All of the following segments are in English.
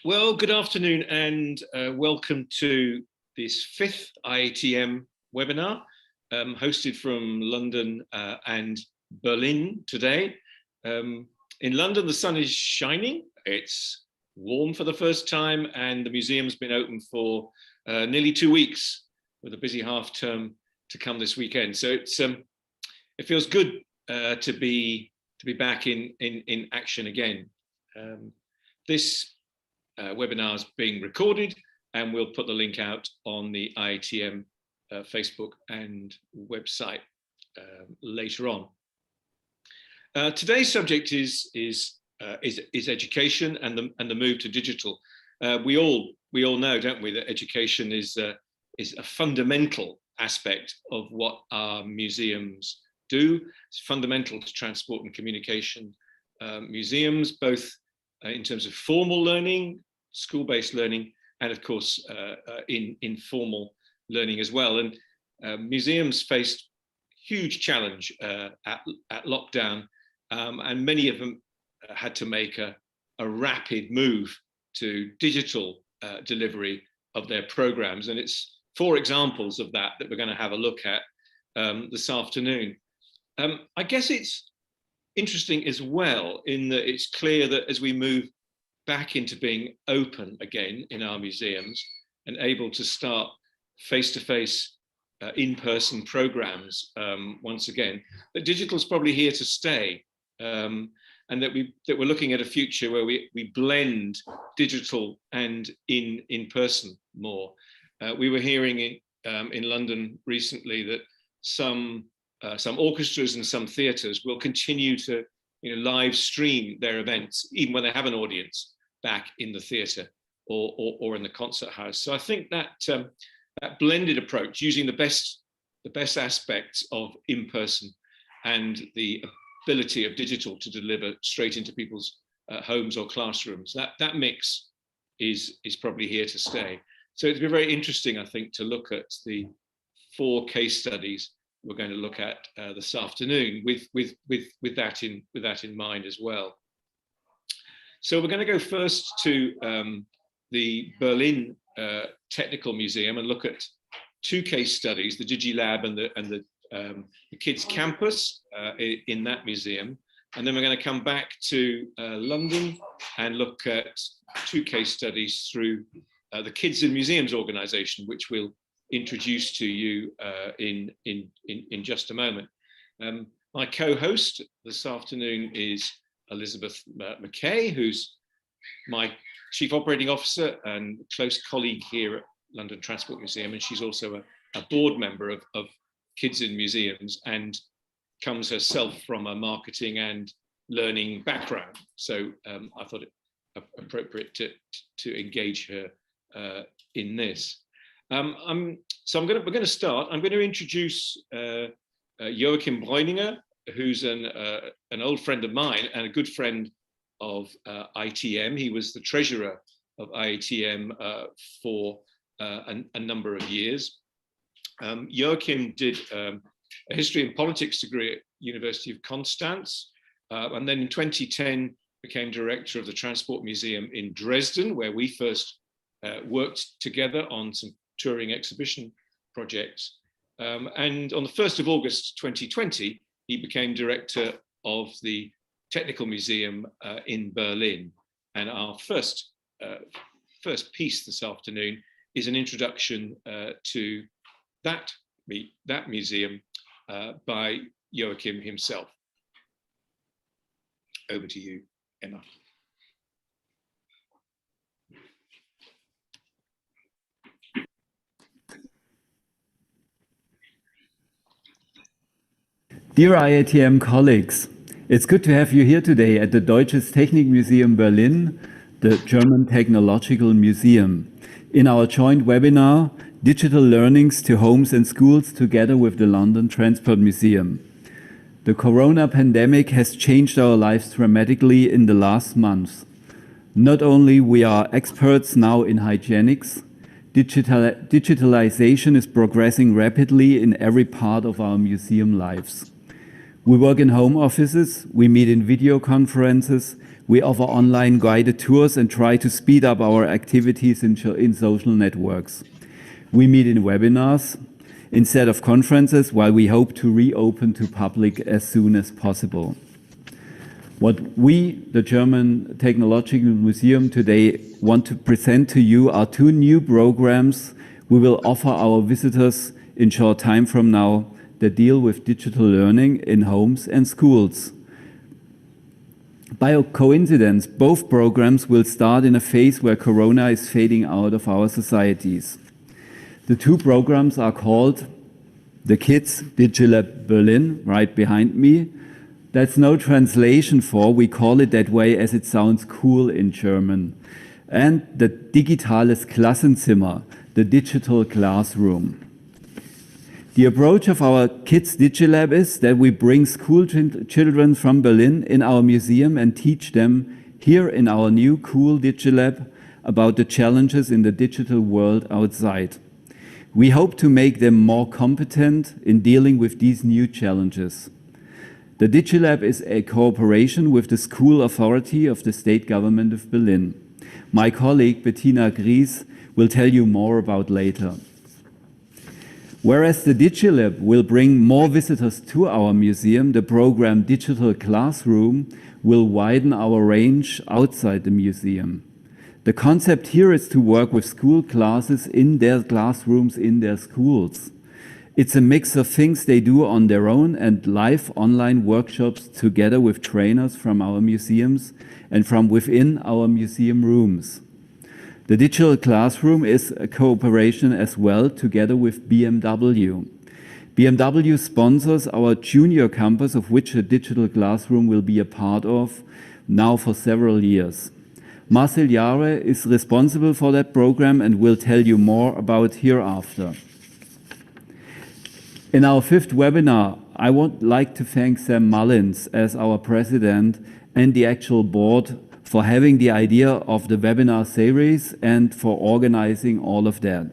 Well, good afternoon and welcome to this fifth IATM webinar, hosted from London and Berlin today. In London, the sun is shining, it's warm for the first time, and the museum's been open for nearly 2 weeks, with a busy half term to come this weekend. So it feels good to be back in action again. This webinar is being recorded, and we'll put the link out on the IATM Facebook and website later on. Today's subject is education and the move to digital. We all know, don't we, that education is a fundamental aspect of what our museums do. It's fundamental to transport and communication museums, both in terms of formal learning, school-based learning, and of course in informal learning as well. And museums faced huge challenge at lockdown, and many of them had to make a rapid move to digital delivery of their programs. And it's 4 examples of that we're going to have a look at this afternoon. I guess it's interesting as well in that it's clear that as we move back into being open again in our museums and able to start face-to-face in-person programs once again, that digital is probably here to stay, and that we're looking at a future where we blend digital and in-person more. We were hearing in London recently that some orchestras and some theatres will continue to live stream their events even when they have an audience back in the theatre or in the concert house. So I think that that blended approach, using the best aspects of in-person and the ability of digital to deliver straight into people's homes or classrooms, that mix is probably here to stay. So it'd be very interesting, I think, to look at the 4 case studies we're going to look at this afternoon with that in mind as well. So we're going to go first to the Berlin Technical Museum and look at 2 case studies: the DigiLab and the Kids Campus in that museum. And then we're going to come back to London and look at 2 case studies through the Kids in Museums organisation, which we'll introduce to you in just a moment. My co-host this afternoon is Elizabeth McKay, who's my Chief Operating Officer and close colleague here at London Transport Museum, and she's also a board member of Kids in Museums and comes herself from a marketing and learning background. So I thought it appropriate to engage her in this. We're going to start. I'm going to introduce Joachim Bräuninger, who's an old friend of mine and a good friend of ITM. He was the treasurer of IATM for a number of years. Joachim did a history and politics degree at University of Constance, and then in 2010 became director of the Transport Museum in Dresden, where we first worked together on some touring exhibition projects. And on the 1st of August 2020, he became director of the Technical Museum in Berlin. And our first piece this afternoon is an introduction to that museum by Joachim himself. Over to you, Emma. Dear IATM colleagues, it's good to have you here today at the Deutsches Technikmuseum Berlin, the German Technological Museum, in our joint webinar, Digital Learnings to Homes and Schools, together with the London Transport Museum. The corona pandemic has changed our lives dramatically in the last months. Not only we are experts now in hygienics, digitalization is progressing rapidly in every part of our museum lives. We work in home offices, we meet in video conferences, We offer online guided tours and try to speed up our activities in social networks. We meet in webinars instead of conferences, while we hope to reopen to public as soon as possible. What we, the German Technological Museum, today want to present to you are 2 new programs we will offer our visitors in short time from now that deal with digital learning in homes and schools. By coincidence, both programs will start in a phase where Corona is fading out of our societies. The 2 programs are called the Kids DigiLab Berlin, right behind me. That's no translation for, we call it that way as it sounds cool in German. And the Digitales Klassenzimmer, the digital classroom. The approach of our Kids DigiLab is that we bring school children from Berlin in our museum and teach them here in our new cool DigiLab about the challenges in the digital world outside. We hope to make them more competent in dealing with these new challenges. The DigiLab is a cooperation with the School Authority of the State Government of Berlin. My colleague Bettina Gries will tell you more about later. Whereas the DigiLab will bring more visitors to our museum, the program Digital Classroom will widen our range outside the museum. The concept here is to work with school classes in their classrooms in their schools. It's a mix of things they do on their own and live online workshops together with trainers from our museums and from within our museum rooms. The digital classroom is a cooperation as well together with BMW. BMW sponsors our junior campus, of which a digital classroom will be a part of now for several years. Marcel Jahre is responsible for that program and will tell you more about hereafter. In our 5th webinar, I would like to thank Sam Mullins as our president and the actual board for having the idea of the webinar series and for organizing all of that.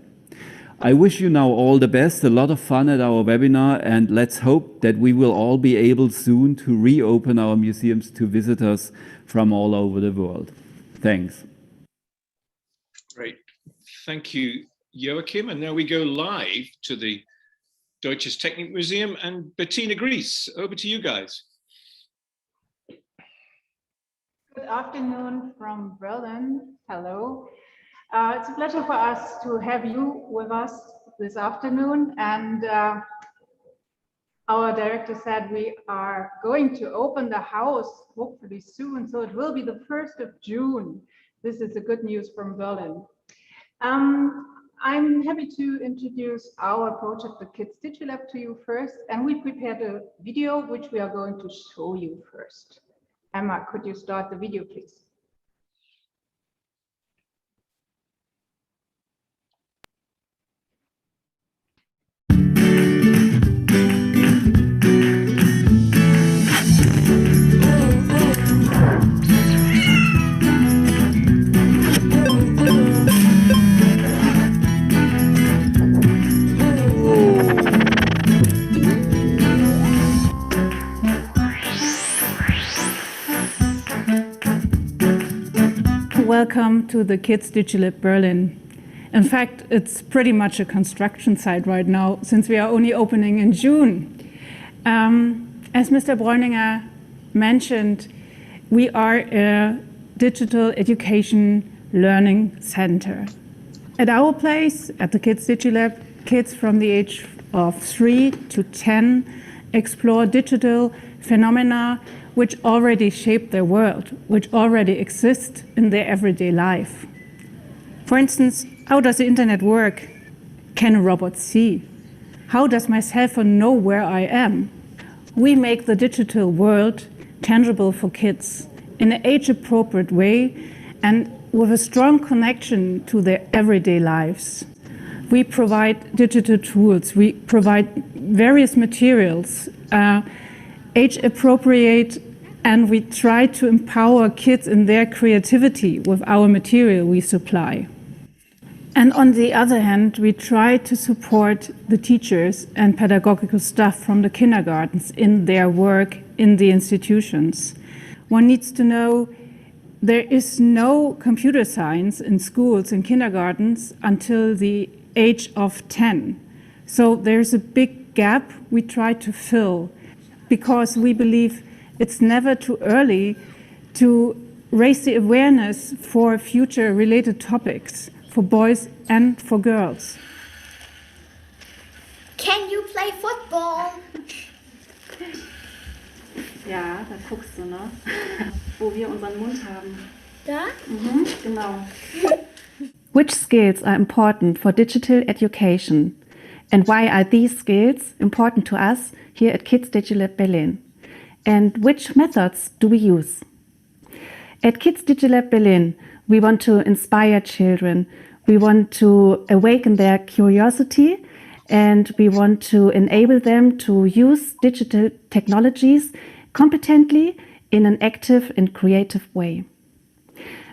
I wish you now all the best, a lot of fun at our webinar, and let's hope that we will all be able soon to reopen our museums to visitors from all over the world. Thanks. Great. Thank you, Joachim. And now we go live to the Deutsches Technikmuseum and Bettina Gries. Over to you guys. Good afternoon from Berlin. Hello. It's a pleasure for us to have you with us this afternoon. And our director said we are going to open the house hopefully soon. So it will be the 1st of June. This is the good news from Berlin. I'm happy to introduce our project, the Kids DigiLab, to you first. And we prepared a video which we are going to show you first. Emma, could you start the video, please? Welcome to the Kids DigiLab Berlin. In fact, it's pretty much a construction site right now, since we are only opening in June. As Mr. Bräuninger mentioned, we are a digital education learning center. At our place, at the Kids DigiLab, kids from the age of 3 to 10 explore digital phenomena which already shape their world, which already exist in their everyday life. For instance, how does the internet work? Can a robot see? How does my cell phone know where I am? We make the digital world tangible for kids in an age-appropriate way and with a strong connection to their everyday lives. We provide digital tools, we provide various materials, age-appropriate, and we try to empower kids in their creativity with our material we supply. And on the other hand, we try to support the teachers and pedagogical staff from the kindergartens in their work in the institutions. One needs to know there is no computer science in schools and kindergartens until the age of 10. So there's a big gap we try to fill because we believe it's never too early to raise the awareness for future related topics for boys and for girls. Can you play football? Ja, da guckst du, ne? Wo wir unseren Mund haben. Da? Mhm, genau. Which skills are important for digital education? And why are these skills important to us here at Kids Digital Berlin? And which methods do we use? At Kids Digital Berlin, we want to inspire children. We want to awaken their curiosity, and we want to enable them to use digital technologies competently in an active and creative way.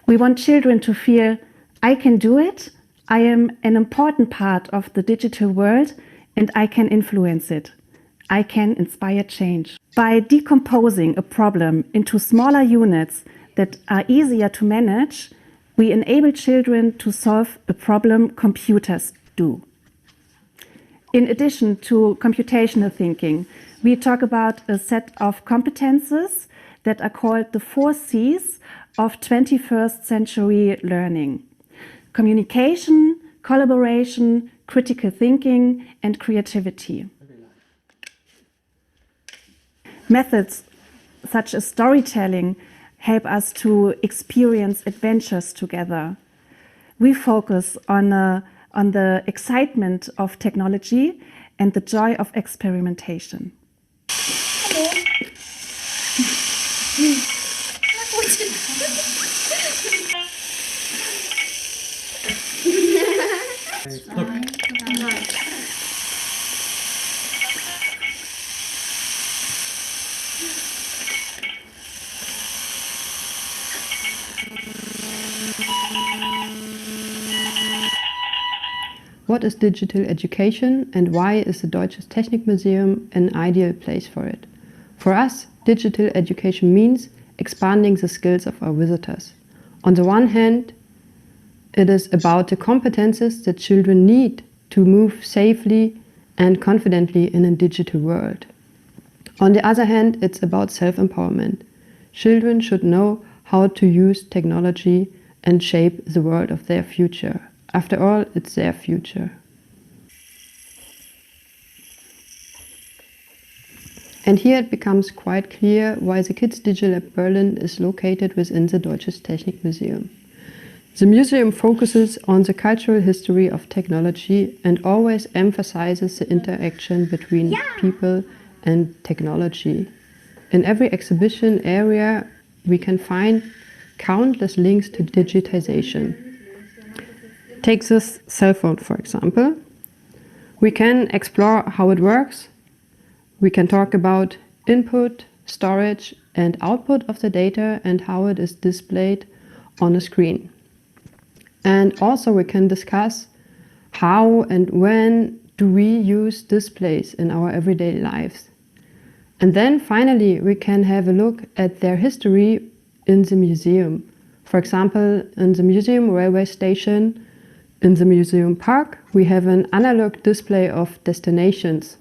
We want children to feel, I can do it, I am an important part of the digital world, and I can influence it. I can inspire change. By decomposing a problem into smaller units that are easier to manage, we enable children to solve a problem computers do. In addition to computational thinking, we talk about a set of competences that are called the 4 C's of 21st century learning: communication, collaboration, critical thinking, and creativity. Methods such as storytelling help us to experience adventures together. We focus on the excitement of technology and the joy of experimentation. What is digital education and why is the Deutsches Technikmuseum an ideal place for it? For us, digital education means expanding the skills of our visitors. On the one hand, it is about the competences that children need to move safely and confidently in a digital world. On the other hand, it's about self-empowerment. Children should know how to use technology and shape the world of their future. After all, it's their future. And here it becomes quite clear why the Kids Digital Lab Berlin is located within the Deutsches Technikmuseum. The museum focuses on the cultural history of technology and always emphasizes the interaction between people and technology. In every exhibition area, we can find countless links to digitization. Take this cell phone, for example. We can explore how it works. We can talk about input, storage, and output of the data and how it is displayed on a screen. And also we can discuss how and when do we use displays in our everyday lives. And then finally we can have a look at their history in the museum. For example, in the museum railway station, in the museum park, we have an analog display of destinations.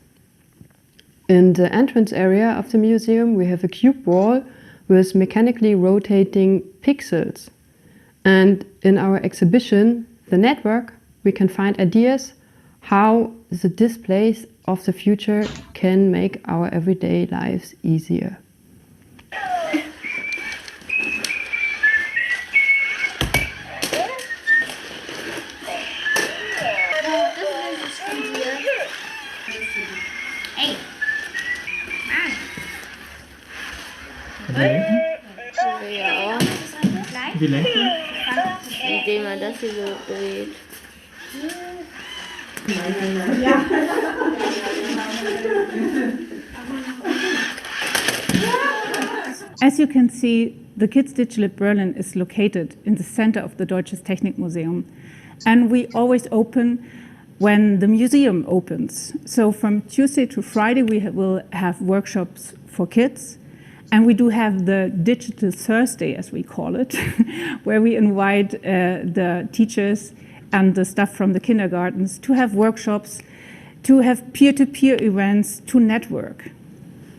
In the entrance area of the museum, we have a cube wall with mechanically rotating pixels. And in our exhibition, The Network, we can find ideas how the displays of the future can make our everyday lives easier. Ja. Wie lenkt man? Indem man das hier so dreht. As you can see, the Kids Digital Berlin is located in the center of the Deutsches Technikmuseum. And we always open when the museum opens. So from Tuesday to Friday, we will have workshops for kids. And we do have the Digital Thursday, as we call it, where we invite the teachers and the staff from the kindergartens to have workshops, to have peer-to-peer events, to network.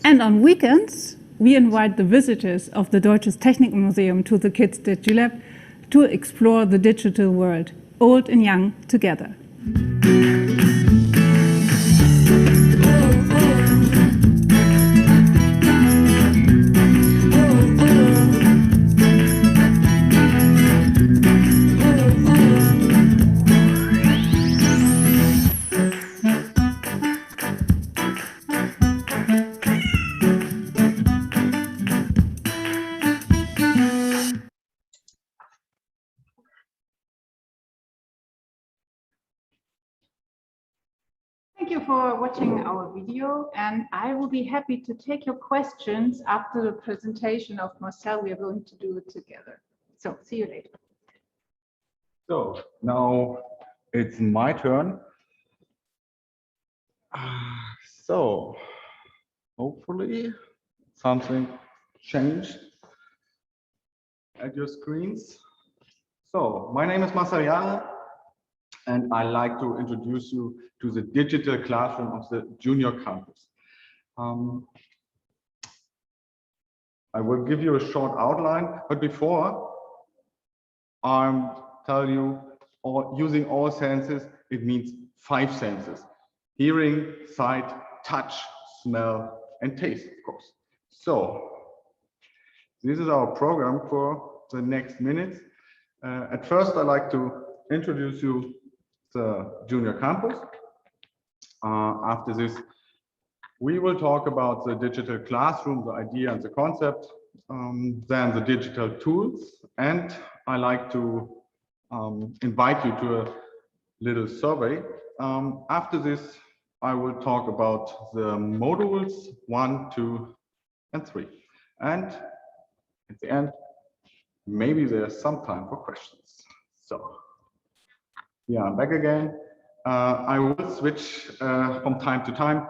And on weekends, we invite the visitors of the Deutsches Technikmuseum to the Kids DigiLab to explore the digital world, old and young together. Thank you for watching our video, and I will be happy to take your questions after the presentation of Marcel. We are going to do it together. So see you later. So now it's my turn. So hopefully something changed at your screens. So my name is Marcel, and I'd like to introduce you to the digital classroom of the junior campus. I will give you a short outline, but before tell you using all senses, it means 5 senses: hearing, sight, touch, smell, and taste, of course. So this is our program for the next minutes. At first, I'd like to introduce you the junior campus. After this, we will talk about the digital classroom, the idea and the concept, then the digital tools, and I like to invite you to a little survey. After this, I will talk about the modules 1, 2, and 3. And at the end, maybe there's some time for questions. So, yeah, I'm back again. I will switch from time to time.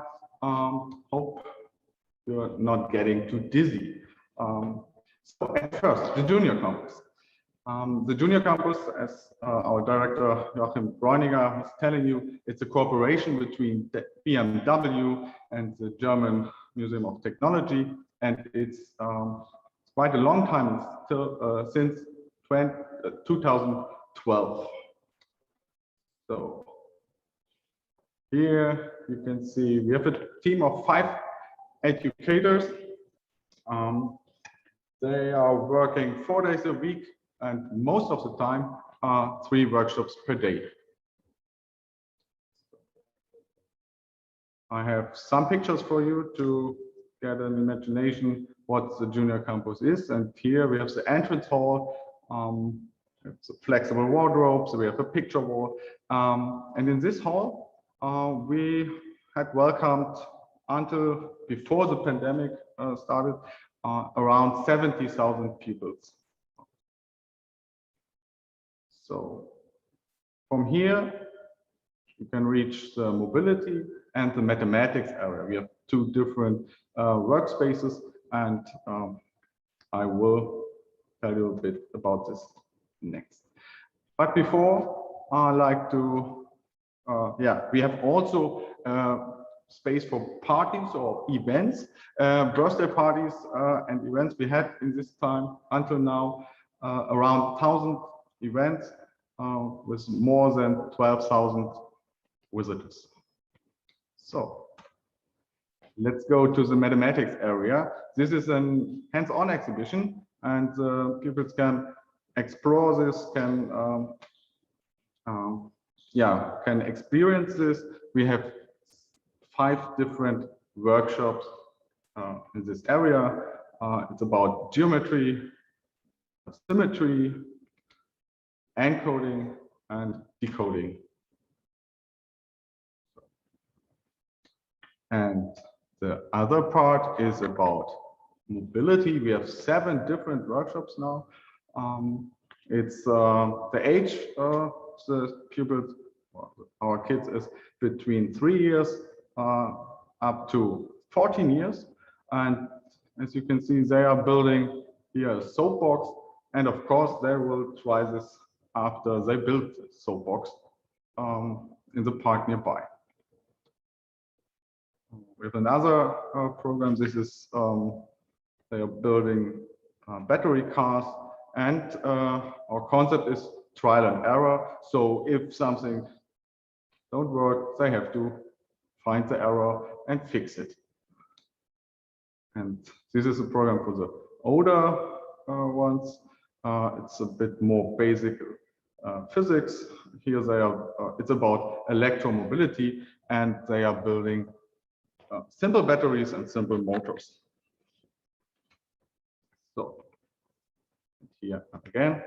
Hope you're not getting too dizzy. So at first, the junior campus. The junior campus, as our director Joachim Bräuniger was telling you, it's a cooperation between the BMW and the German Museum of Technology, and it's quite a long time, still since 2012. So here you can see we have a team of 5 educators. They are working 4 days a week, and most of the time 3 workshops per day. I have some pictures for you to get an imagination what the junior campus is. And here we have the entrance hall, it's a flexible wardrobe, so we have a picture wall. And in this hall, we had welcomed, until before the pandemic started, around 70,000 pupils. So from here, you can reach the mobility and the mathematics area. We have 2 different workspaces, and I will tell you a bit about this next. But before, I like to, we have also space for parties or events, birthday parties and events. We had in this time until now around 1,000 events with more than 12,000 visitors. So let's go to the mathematics area. This is an hands-on exhibition, and pupils can explore this, can experience this. We have 5 different workshops in this area. It's about geometry, symmetry, encoding, and decoding. And the other part is about mobility. We have 7 different workshops now. It's the age of the pupils, our kids, is between 3 years up to 14 years. And As you can see, they are building here a soapbox, and of course they will try this after they build the soapbox in the park nearby. We have another program. This is they are building battery cars, and our concept is trial and error. So if something don't work, they have to find the error and fix it. And this is a program for the older ones. It's a bit more basic physics. Here they are. It's about electromobility, and they are building simple batteries and simple motors. So here again.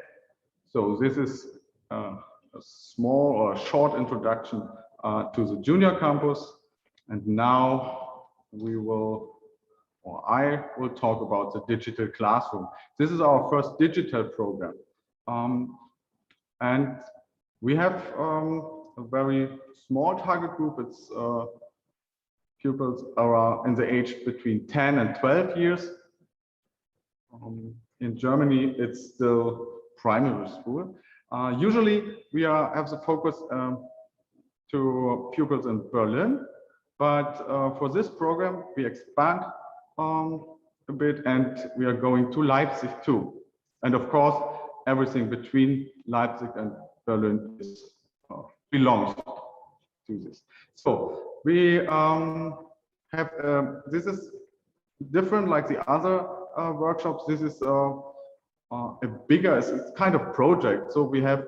So this is a small or short introduction to the junior campus, and now we will, or I will talk about the digital classroom. This is our first digital program, and we have a very small target group. It's pupils are in the age between 10 and 12 years. In Germany, it's still primary school. Usually, we have the focus to pupils in Berlin, but for this program, we expand a bit, and we are going to Leipzig too. And of course, everything between Leipzig and Berlin is, belongs to this. So we have this is different like the other workshops. This is a bigger, it's kind of project. So we have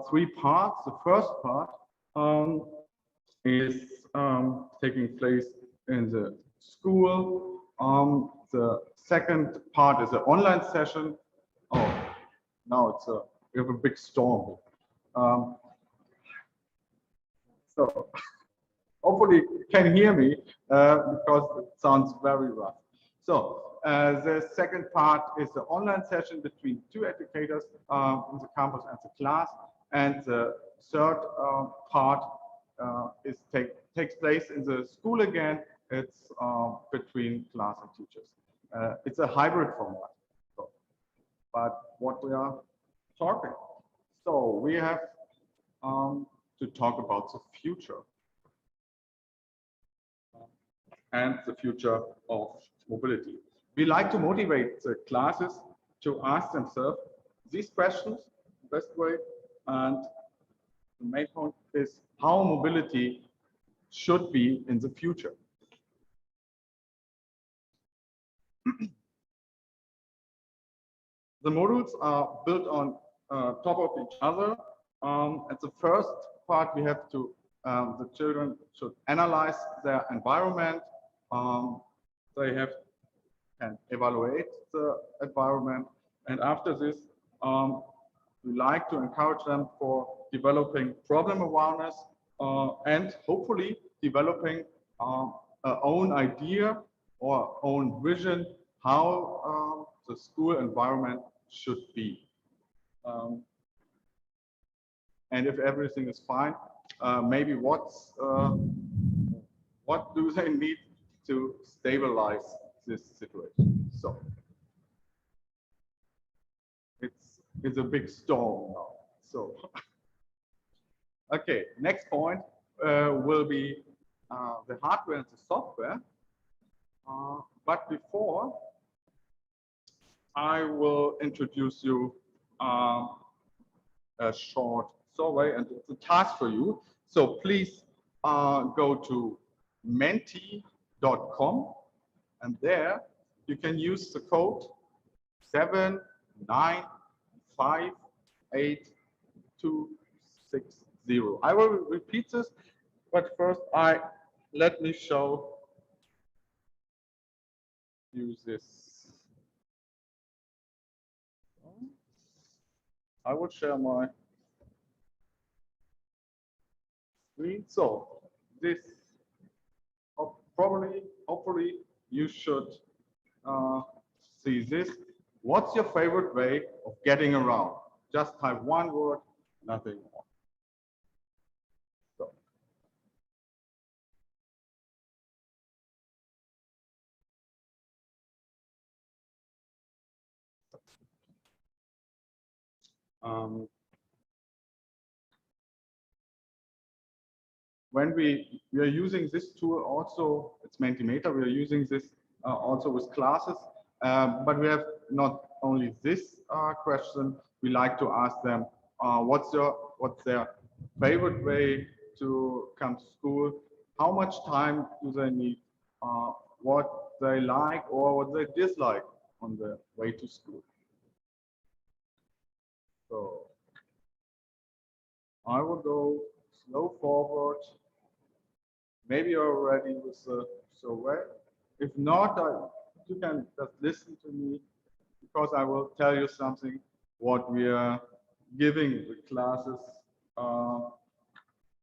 3 parts. The first part is taking place in the school. The second part is an online session. Oh, now it's we have a big storm. So hopefully you can hear me because it sounds very rough. So the second part is the online session between 2 educators in the campus and the class, and the third part takes place in the school again. It's between class and teachers. It's a hybrid format. So, but what we are talking, so we have to talk about the future and the future of mobility. We like to motivate the classes to ask themselves these questions the best way, and the main point is how mobility should be in the future. The modules are built on top of each other. At the first part, we have to, the children should analyze their environment. They can evaluate the environment. And after this, we like to encourage them for developing problem awareness and hopefully developing our own idea or own vision how the school environment should be. And if everything is fine, maybe what do they need to stabilize this situation? So it's a big storm now. So okay, next point will be the hardware and the software. But before, I will introduce you a short survey, and it's a task for you. So please go to menti.com, and there you can use the code 7958260. I will repeat this, but first let me show you this. I will share my screen. So this hopefully you should see this. What's your favorite way of getting around? Just type one word, nothing more. So When we are using this tool also, it's Mentimeter, we are using this also with classes, but we have not only this question, we like to ask them what's their favorite way to come to school, how much time do they need, what they like or what they dislike on the way to school. So I will go slow forward. Maybe you're ready with the survey. If not, you can just listen to me because I will tell you something what we are giving the classes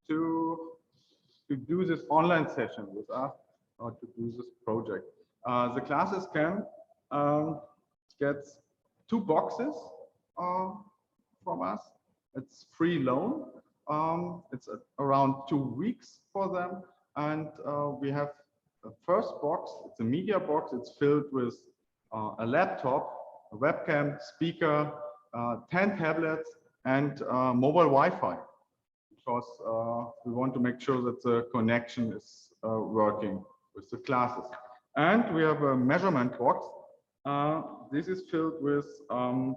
to do this online session with us or to do this project. The classes can get 2 boxes from us. It's free loan. It's around 2 weeks for them. And we have the first box, it's a media box. It's filled with a laptop, a webcam, speaker, 10 tablets, and mobile Wi-Fi, because we want to make sure that the connection is working with the classes. And we have a measurement box. This is filled with a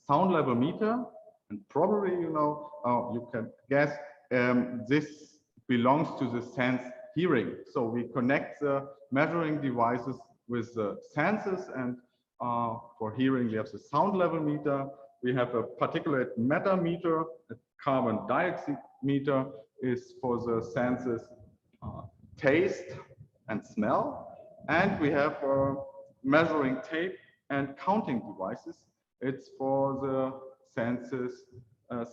sound level meter, and probably you can guess this belongs to the sense hearing. So we connect the measuring devices with the senses, and for hearing we have the sound level meter. We have a particulate matter meter. A carbon dioxide meter is for the senses taste and smell. And we have measuring tape and counting devices. It's for the senses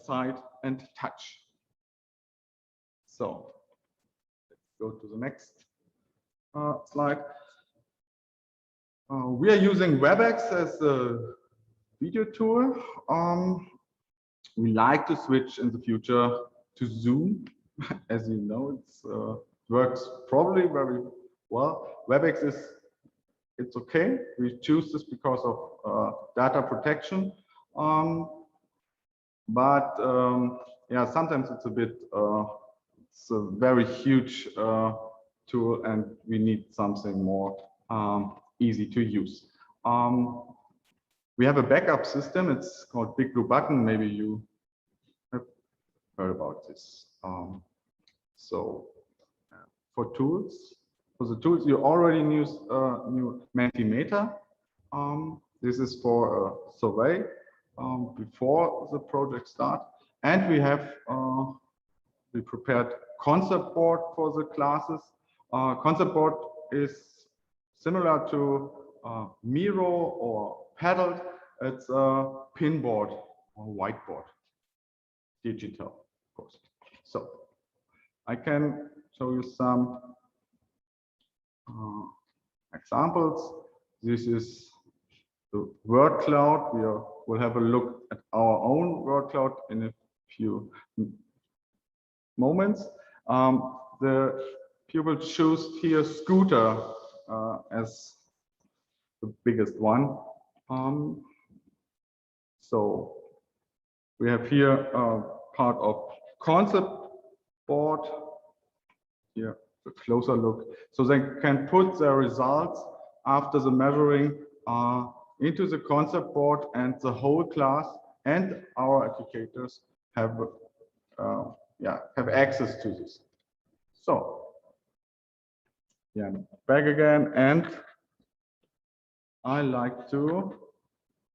sight and touch. So let's go to the next slide. We are using WebEx as a video tool. We like to switch in the future to Zoom. As you know, it works probably very well. WebEx it's okay. We choose this because of data protection. But yeah, sometimes it's a bit it's a very huge tool, and we need something more easy to use. We have a backup system. It's called Big Blue Button. Maybe you have heard about this. So for the tools, you already use new Mentimeter. This is for a survey before the project start, and we have we prepared concept board for the classes. Concept board is similar to Miro or Paddled. It's a pin board or whiteboard, digital, of course. So I can show you some examples. This is the word cloud. We'll have a look at our own word cloud in a few moments. The pupil choose here scooter as the biggest one. So we have here part of concept board. Here, a closer look. So they can put their results after the measuring into the concept board, and the whole class and our educators have access to this. So yeah, back again, and I like to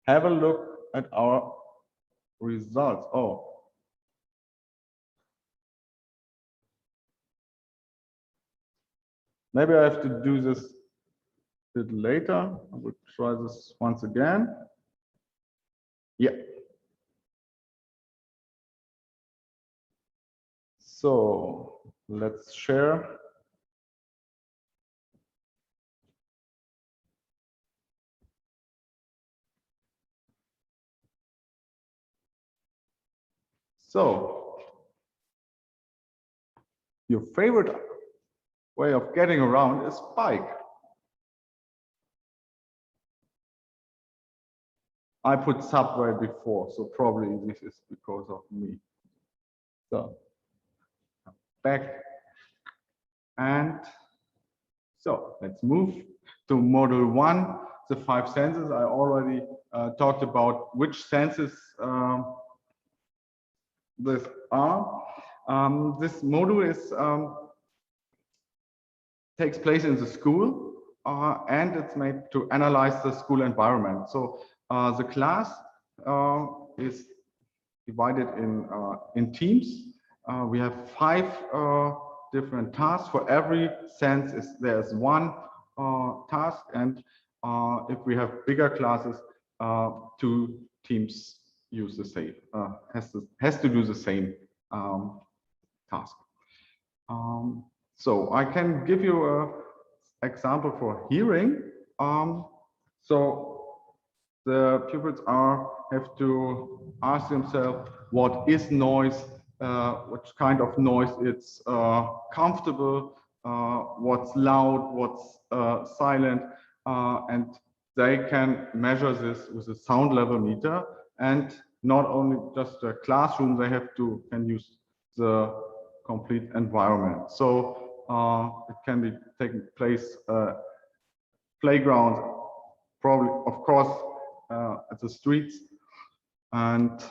have a look at our results. Oh, maybe I have to do this a bit later. I will try this once again. Yeah. So let's share. So your favorite way of getting around is bike. I put subway before, so probably this is because of me. So back, and so let's move to module 1, the 5 senses. I already talked about which senses this are. This module is takes place in the school, and it's made to analyze the school environment. So the class is divided in teams. We have 5 different tasks. For every sense there's one task, and if we have bigger classes, 2 teams use the same has to do the same task. So I can give you an example for hearing. So the pupils have to ask themselves what is noise, which kind of noise it's comfortable, what's loud, what's silent, and they can measure this with a sound level meter. And not only just a classroom, they can use the complete environment. So it can be taking place playgrounds, probably, of course, at the streets, and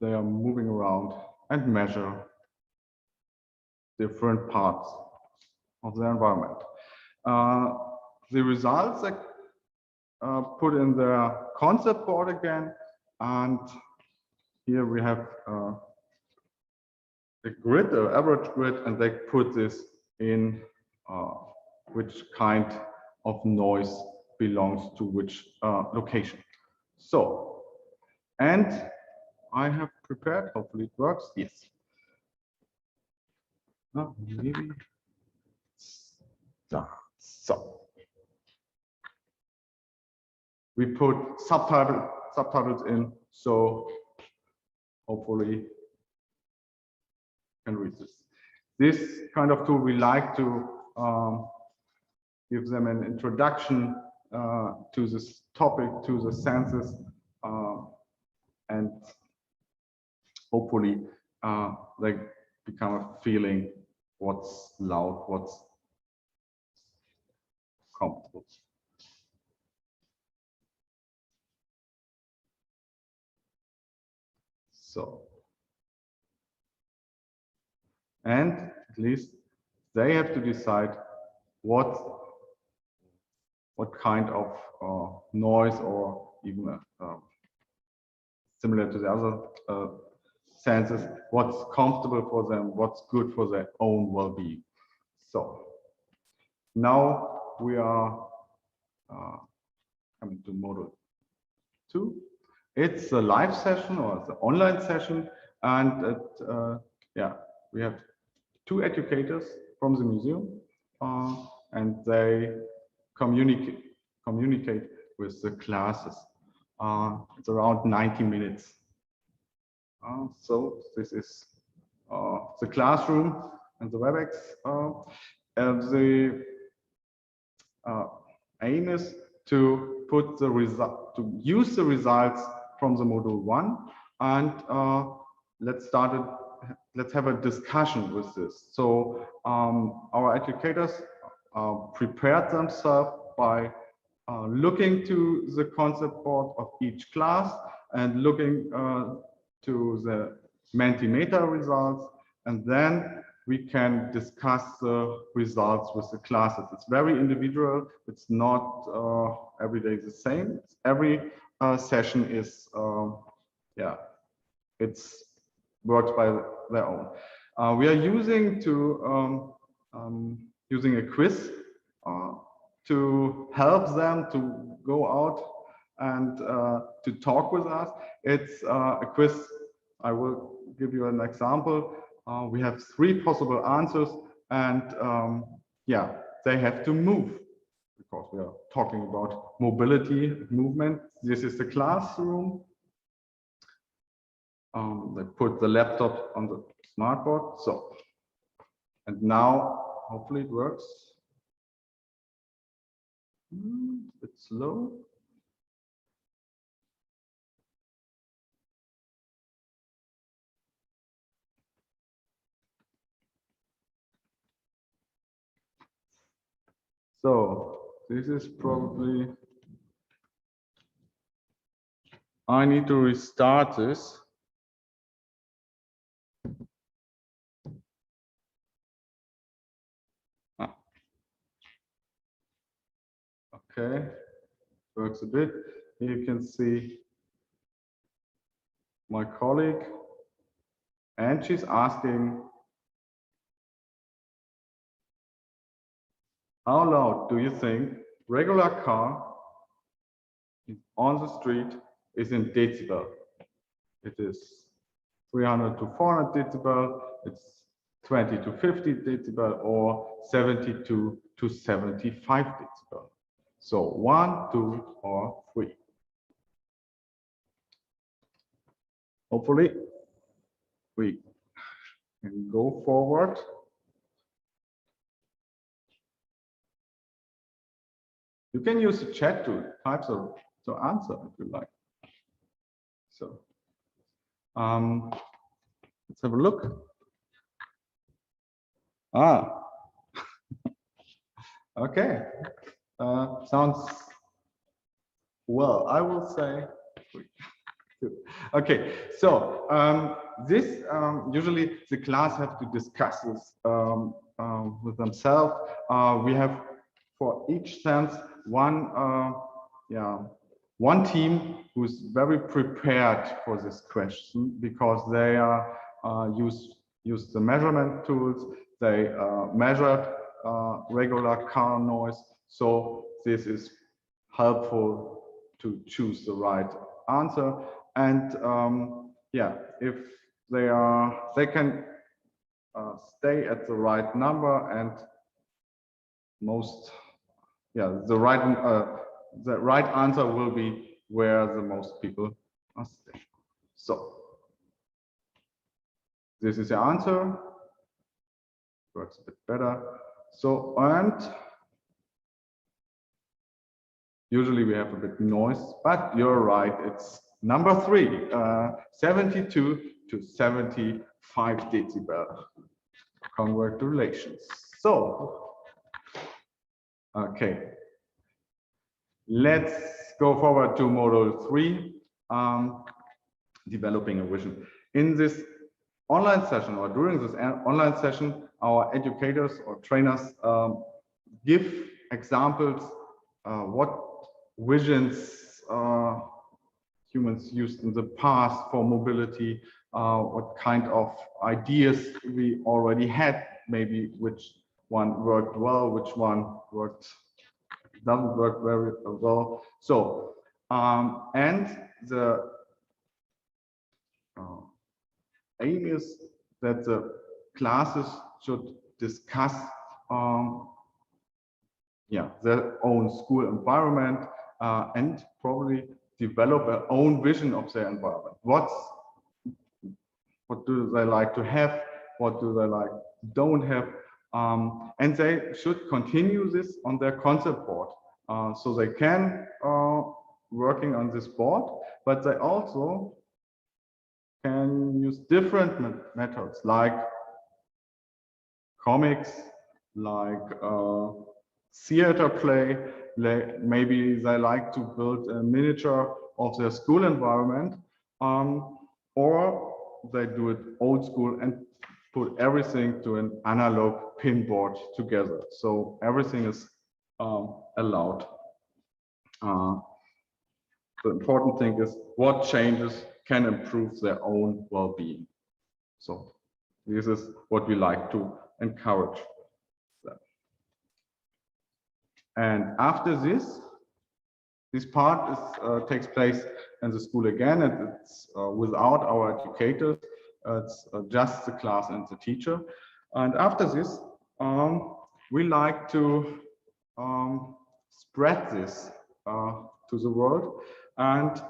they are moving around and measure different parts of the environment. The results are put in the concept board again, and here we have the grid, the average grid, and they put this in which kind of noise belongs to which location. So, and I have prepared, hopefully it works, yes. Maybe. So, we put subtitles in, so hopefully can read this. This kind of tool, we like to give them an introduction to this topic, to the senses, and hopefully they become a feeling what's loud, what's comfortable. So, and at least they have to decide what kind of noise, or even similar to the other senses, what's comfortable for them, what's good for their own well-being. So now we are coming to module 2. It's a live session, or it's an online session, and yeah, we have 2 educators from the museum, and they communicate with the classes. It's around 90 minutes. So this is the classroom and the WebEx. And the aim is to put the result, to use the results from the module 1, and let's have a discussion with this. So our educators prepared themselves by looking to the concept board of each class and looking to the Mentimeter results, and then we can discuss the results with the classes. It's very individual. It's not every day the same. Every session is, yeah, it's worked by their own. We are using using a quiz to help them to go out and to talk with us. It's a quiz. I will give you an example. We have 3 possible answers, and yeah, they have to move, because we are talking about mobility, movement. This is the classroom. They put the laptop on the smartboard. So, and now hopefully it works. It's slow. So this is probably, I need to restart this. Okay, works a bit. Here you can see my colleague, and she's asking, how loud do you think regular car on the street is in decibel? It is 300 to 400 decibel, it's 20 to 50 decibel, or 72 to 75 decibel. So 1, 2, or 3. Hopefully we can go forward. You can use the chat to type to answer if you like. So let's have a look. Okay. Sounds well, I will say. Okay, so this usually the class have to discuss this with themselves. We have for each sense one team who's very prepared for this question, because they are use the measurement tools. They measured regular car noise, so this is helpful to choose the right answer. And yeah, if they can stay at the right number, and the right answer will be where the most people are staying. So this is the answer. Works a bit better. So, and usually we have a bit noise, but you're right, it's number 3, 72 to 75 decibel. Congratulations. So, okay, let's go forward to module 3, developing a vision. In this online session, or during this online session, our educators or trainers give examples what visions humans used in the past for mobility, what kind of ideas we already had, maybe which one worked well, which one doesn't work very well. So, and the aim is that the classes should discuss their own school environment and probably develop their own vision of their environment. What do they like to have? What do they don't have? And they should continue this on their concept board. So they can working on this board, but they also can use different methods like comics, like theater play. Maybe they like to build a miniature of their school environment, or they do it old school and put everything to an analog pin board together. So everything is allowed. The important thing is what changes can improve their own well-being. So this is what we like to encourage them. And after this part is, takes place in the school again, and it's without our educators. It's just the class and the teacher. And after this, we like to spread this to the world. And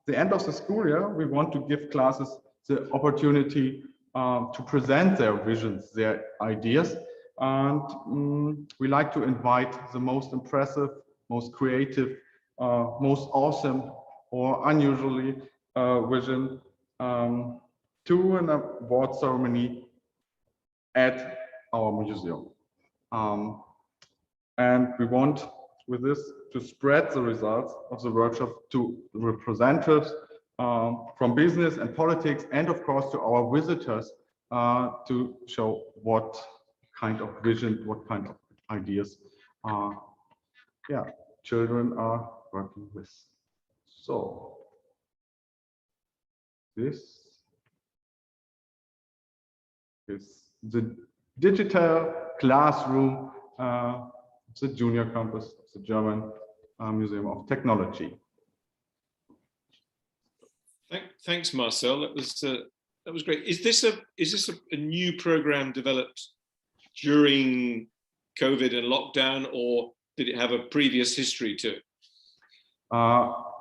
the end of the school year, we want to give classes the opportunity to present their visions, their ideas. And we like to invite the most impressive, most creative, most awesome or unusually vision to an award ceremony at our museum. And we want with this to spread the results of the workshop to representatives from business and politics, and of course to our visitors, to show what kind of vision, what kind of ideas children are working with. So this is the digital classroom, the junior campus of the German Museum of Technology. Thanks, Marcel. That was great. Is this a new program developed during COVID and lockdown, or did it have a previous history to it?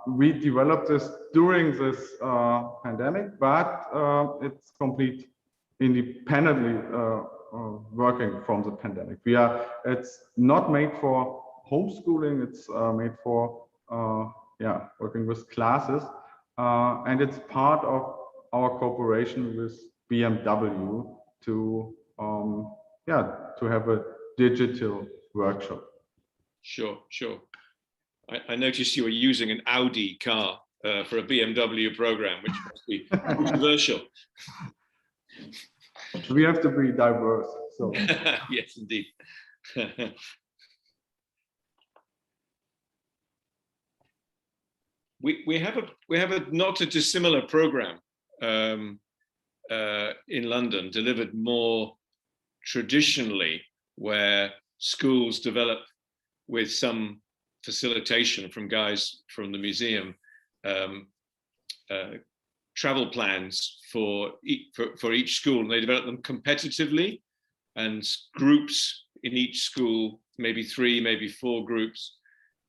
We developed this during this pandemic, but it's complete independently working from the pandemic. It's not made for homeschooling. It's made for working with classes, and it's part of our cooperation with BMW to have a digital workshop. Sure. I noticed you were using an Audi car for a BMW program, which must be controversial. We have to be diverse. So yes, indeed. we have a not a dissimilar program in London, delivered more traditionally, where schools develop with some facilitation from guys from the museum, travel plans for each school, and they develop them competitively, and groups in each school, maybe 3, maybe 4 groups,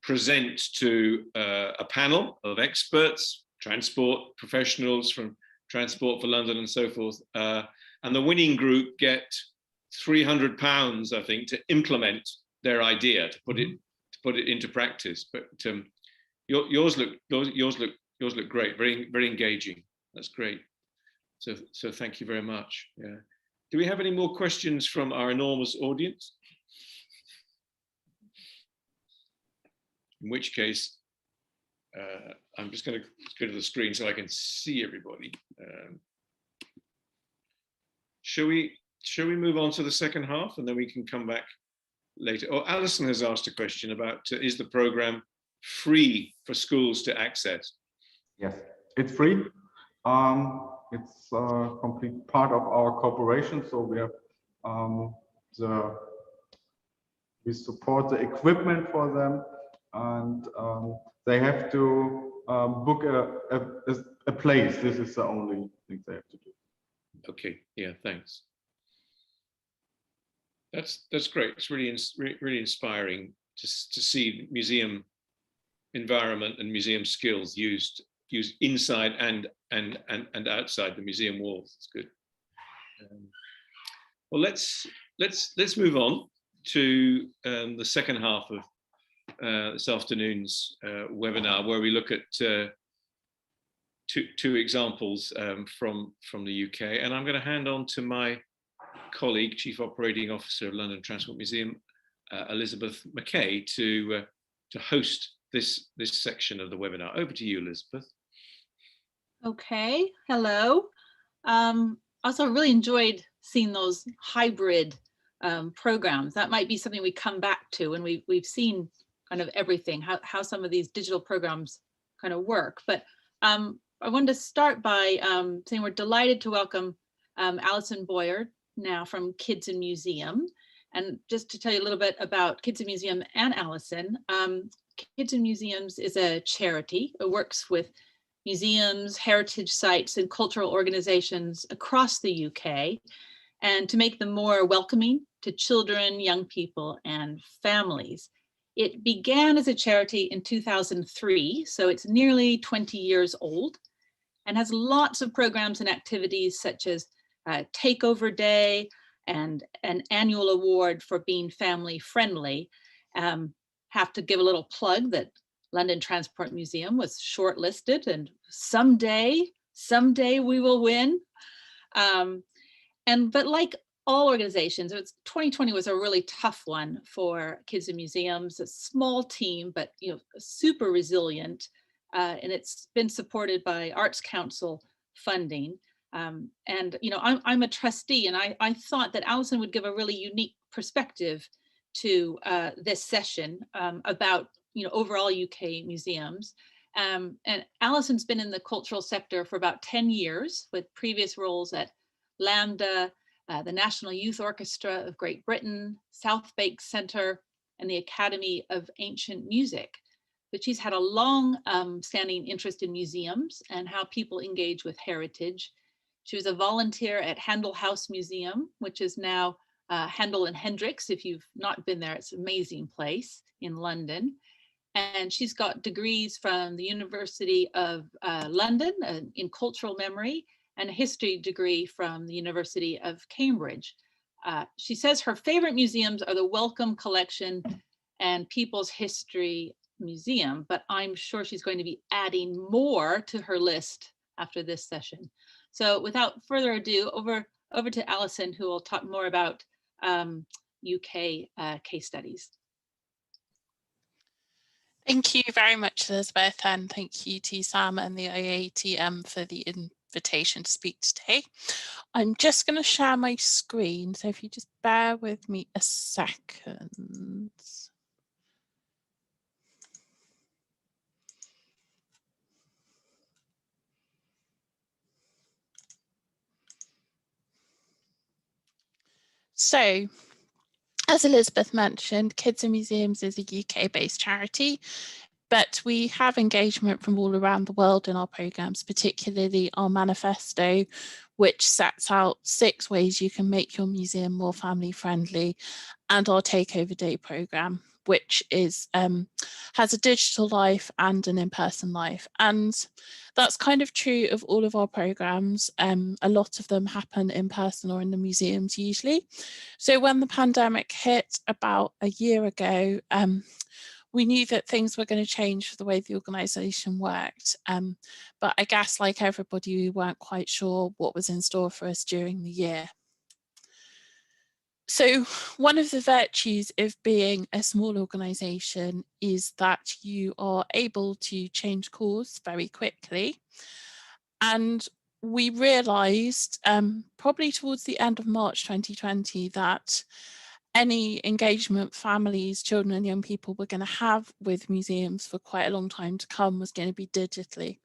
present to a panel of experts, transport professionals from Transport for London and so forth, and the winning group get £300, I think, to implement their idea, to put it into practice. But yours look great, very engaging. That's great. So thank you very much. Yeah. Do we have any more questions from our enormous audience? In which case, I'm just going to go to the screen so I can see everybody. Shall we move on to the second half, and then we can come back later? Oh, Alison has asked a question about, is the program free for schools to access? Yes, it's free. It's a complete part of our cooperation. So we have we support the equipment for them, and they have to book a place. This is the only thing they have to do. Okay. Yeah. Thanks. That's great. It's really inspiring to see museum environment and museum skills used inside and outside the museum walls. It's good. Well, let's move on to the second half of this afternoon's webinar, where we look at two examples from the UK, and I'm going to hand on to my colleague, Chief Operating Officer of London Transport Museum, Elizabeth McKay, to host this section of the webinar. Over to you, Elizabeth. Okay, hello. Also really enjoyed seeing those hybrid programs. That might be something we come back to, and we've seen kind of everything, how some of these digital programs kind of work. But I wanted to start by saying we're delighted to welcome Alison Bowyer now from Kids in Museum. And just to tell you a little bit about Kids in Museum and Alison, Kids in Museums is a charity. It works with museums, heritage sites, and cultural organizations across the UK, and to make them more welcoming to children, young people, and families. It began as a charity in 2003, so it's nearly 20 years old, and has lots of programs and activities such as Takeover Day and an annual award for being family friendly. Have to give a little plug that London Transport Museum was shortlisted, and someday we will win. But like all organizations, 2020 was a really tough one for Kids in Museums, a small team, but super resilient. And it's been supported by Arts Council funding. And I'm a trustee, and I thought that Alison would give a really unique perspective to this session about overall UK museums. And Alison's been in the cultural sector for about 10 years with previous roles at Lambda, the National Youth Orchestra of Great Britain, South Bank Centre, and the Academy of Ancient Music. But she's had a long standing interest in museums and how people engage with heritage. She was a volunteer at Handel House Museum, which is now Handel and Hendricks. If you've not been there, it's an amazing place in London. And she's got degrees from the University of London in cultural memory, and a history degree from the University of Cambridge. She says her favorite museums are the Wellcome Collection and People's History Museum, but I'm sure she's going to be adding more to her list after this session. So without further ado, over to Alison, who will talk more about UK case studies. Thank you very much, Elizabeth, and thank you to Sam and the IATM for the invitation to speak today. I'm just going to share my screen, so if you just bear with me a second. So, as Elizabeth mentioned, Kids in Museums is a UK-based charity, but we have engagement from all around the world in our programmes, particularly our manifesto, which sets out 6 ways you can make your museum more family-friendly, and our Takeover Day programme, which is has a digital life and an in-person life. And that's kind of true of all of our programmes. A lot of them happen in person or in the museums usually. So when the pandemic hit about a year ago, we knew that things were going to change for the way the organisation worked. But I guess like everybody, we weren't quite sure what was in store for us during the year. So one of the virtues of being a small organisation is that you are able to change course very quickly. And we realised probably towards the end of March 2020 that any engagement families, children and young people were going to have with museums for quite a long time to come was going to be digitally.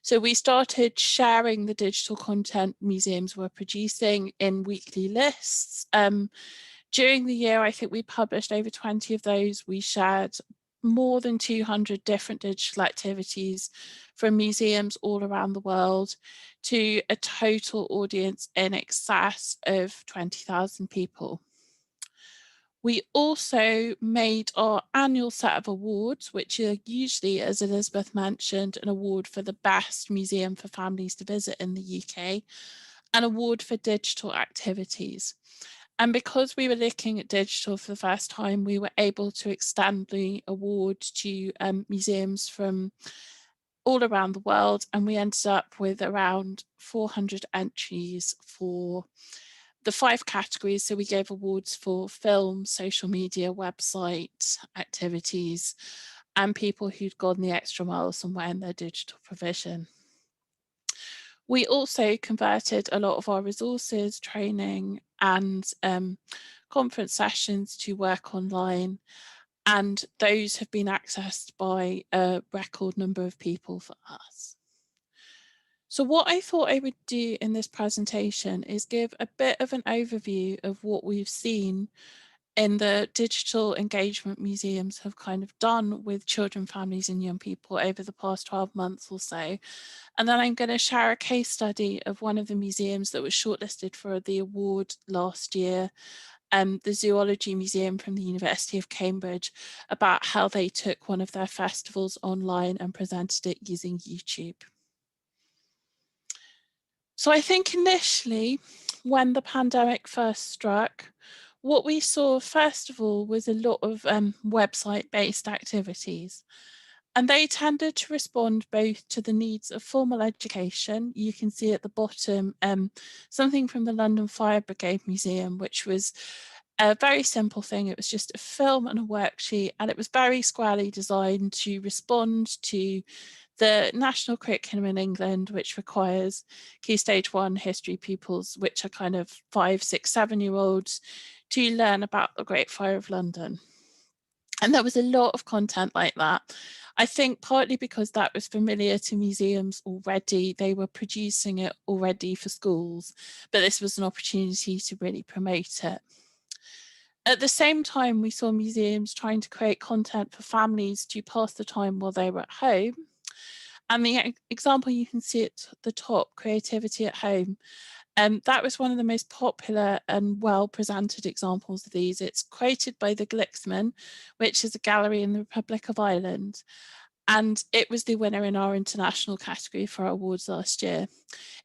So we started sharing the digital content museums were producing in weekly lists. During the year, I think we published over 20 of those. We shared more than 200 different digital activities from museums all around the world to a total audience in excess of 20,000 people. We also made our annual set of awards, which are usually, as Elizabeth mentioned, an award for the best museum for families to visit in the UK, an award for digital activities. And because we were looking at digital for the first time, we were able to extend the award to museums from all around the world. And we ended up with around 400 entries for the 5 categories. So we gave awards for film, social media, website, activities, and people who'd gone the extra mile somewhere in their digital provision. We also converted a lot of our resources, training and conference sessions to work online, and those have been accessed by a record number of people for us. So what I thought I would do in this presentation is give a bit of an overview of what we've seen in the digital engagement museums have kind of done with children, families and young people over the past 12 months or so. And then I'm going to share a case study of one of the museums that was shortlisted for the award last year, the Zoology Museum from the University of Cambridge, about how they took one of their festivals online and presented it using YouTube. So I think initially, when the pandemic first struck, what we saw first of all was a lot of website-based activities. And they tended to respond both to the needs of formal education. You can see at the bottom something from the London Fire Brigade Museum, which was a very simple thing. It was just a film and a worksheet, and it was very squarely designed to respond to the national curriculum in England, which requires Key Stage 1 history pupils, which are kind of 5, 6, 7-year-olds, to learn about the Great Fire of London. And there was a lot of content like that. I think partly because that was familiar to museums already, they were producing it already for schools, but this was an opportunity to really promote it. At the same time, we saw museums trying to create content for families to pass the time while they were at home. And the example you can see at the top, Creativity at Home, that was one of the most popular and well-presented examples of these. It's created by the Glicksman, which is a gallery in the Republic of Ireland. And it was the winner in our international category for our awards last year.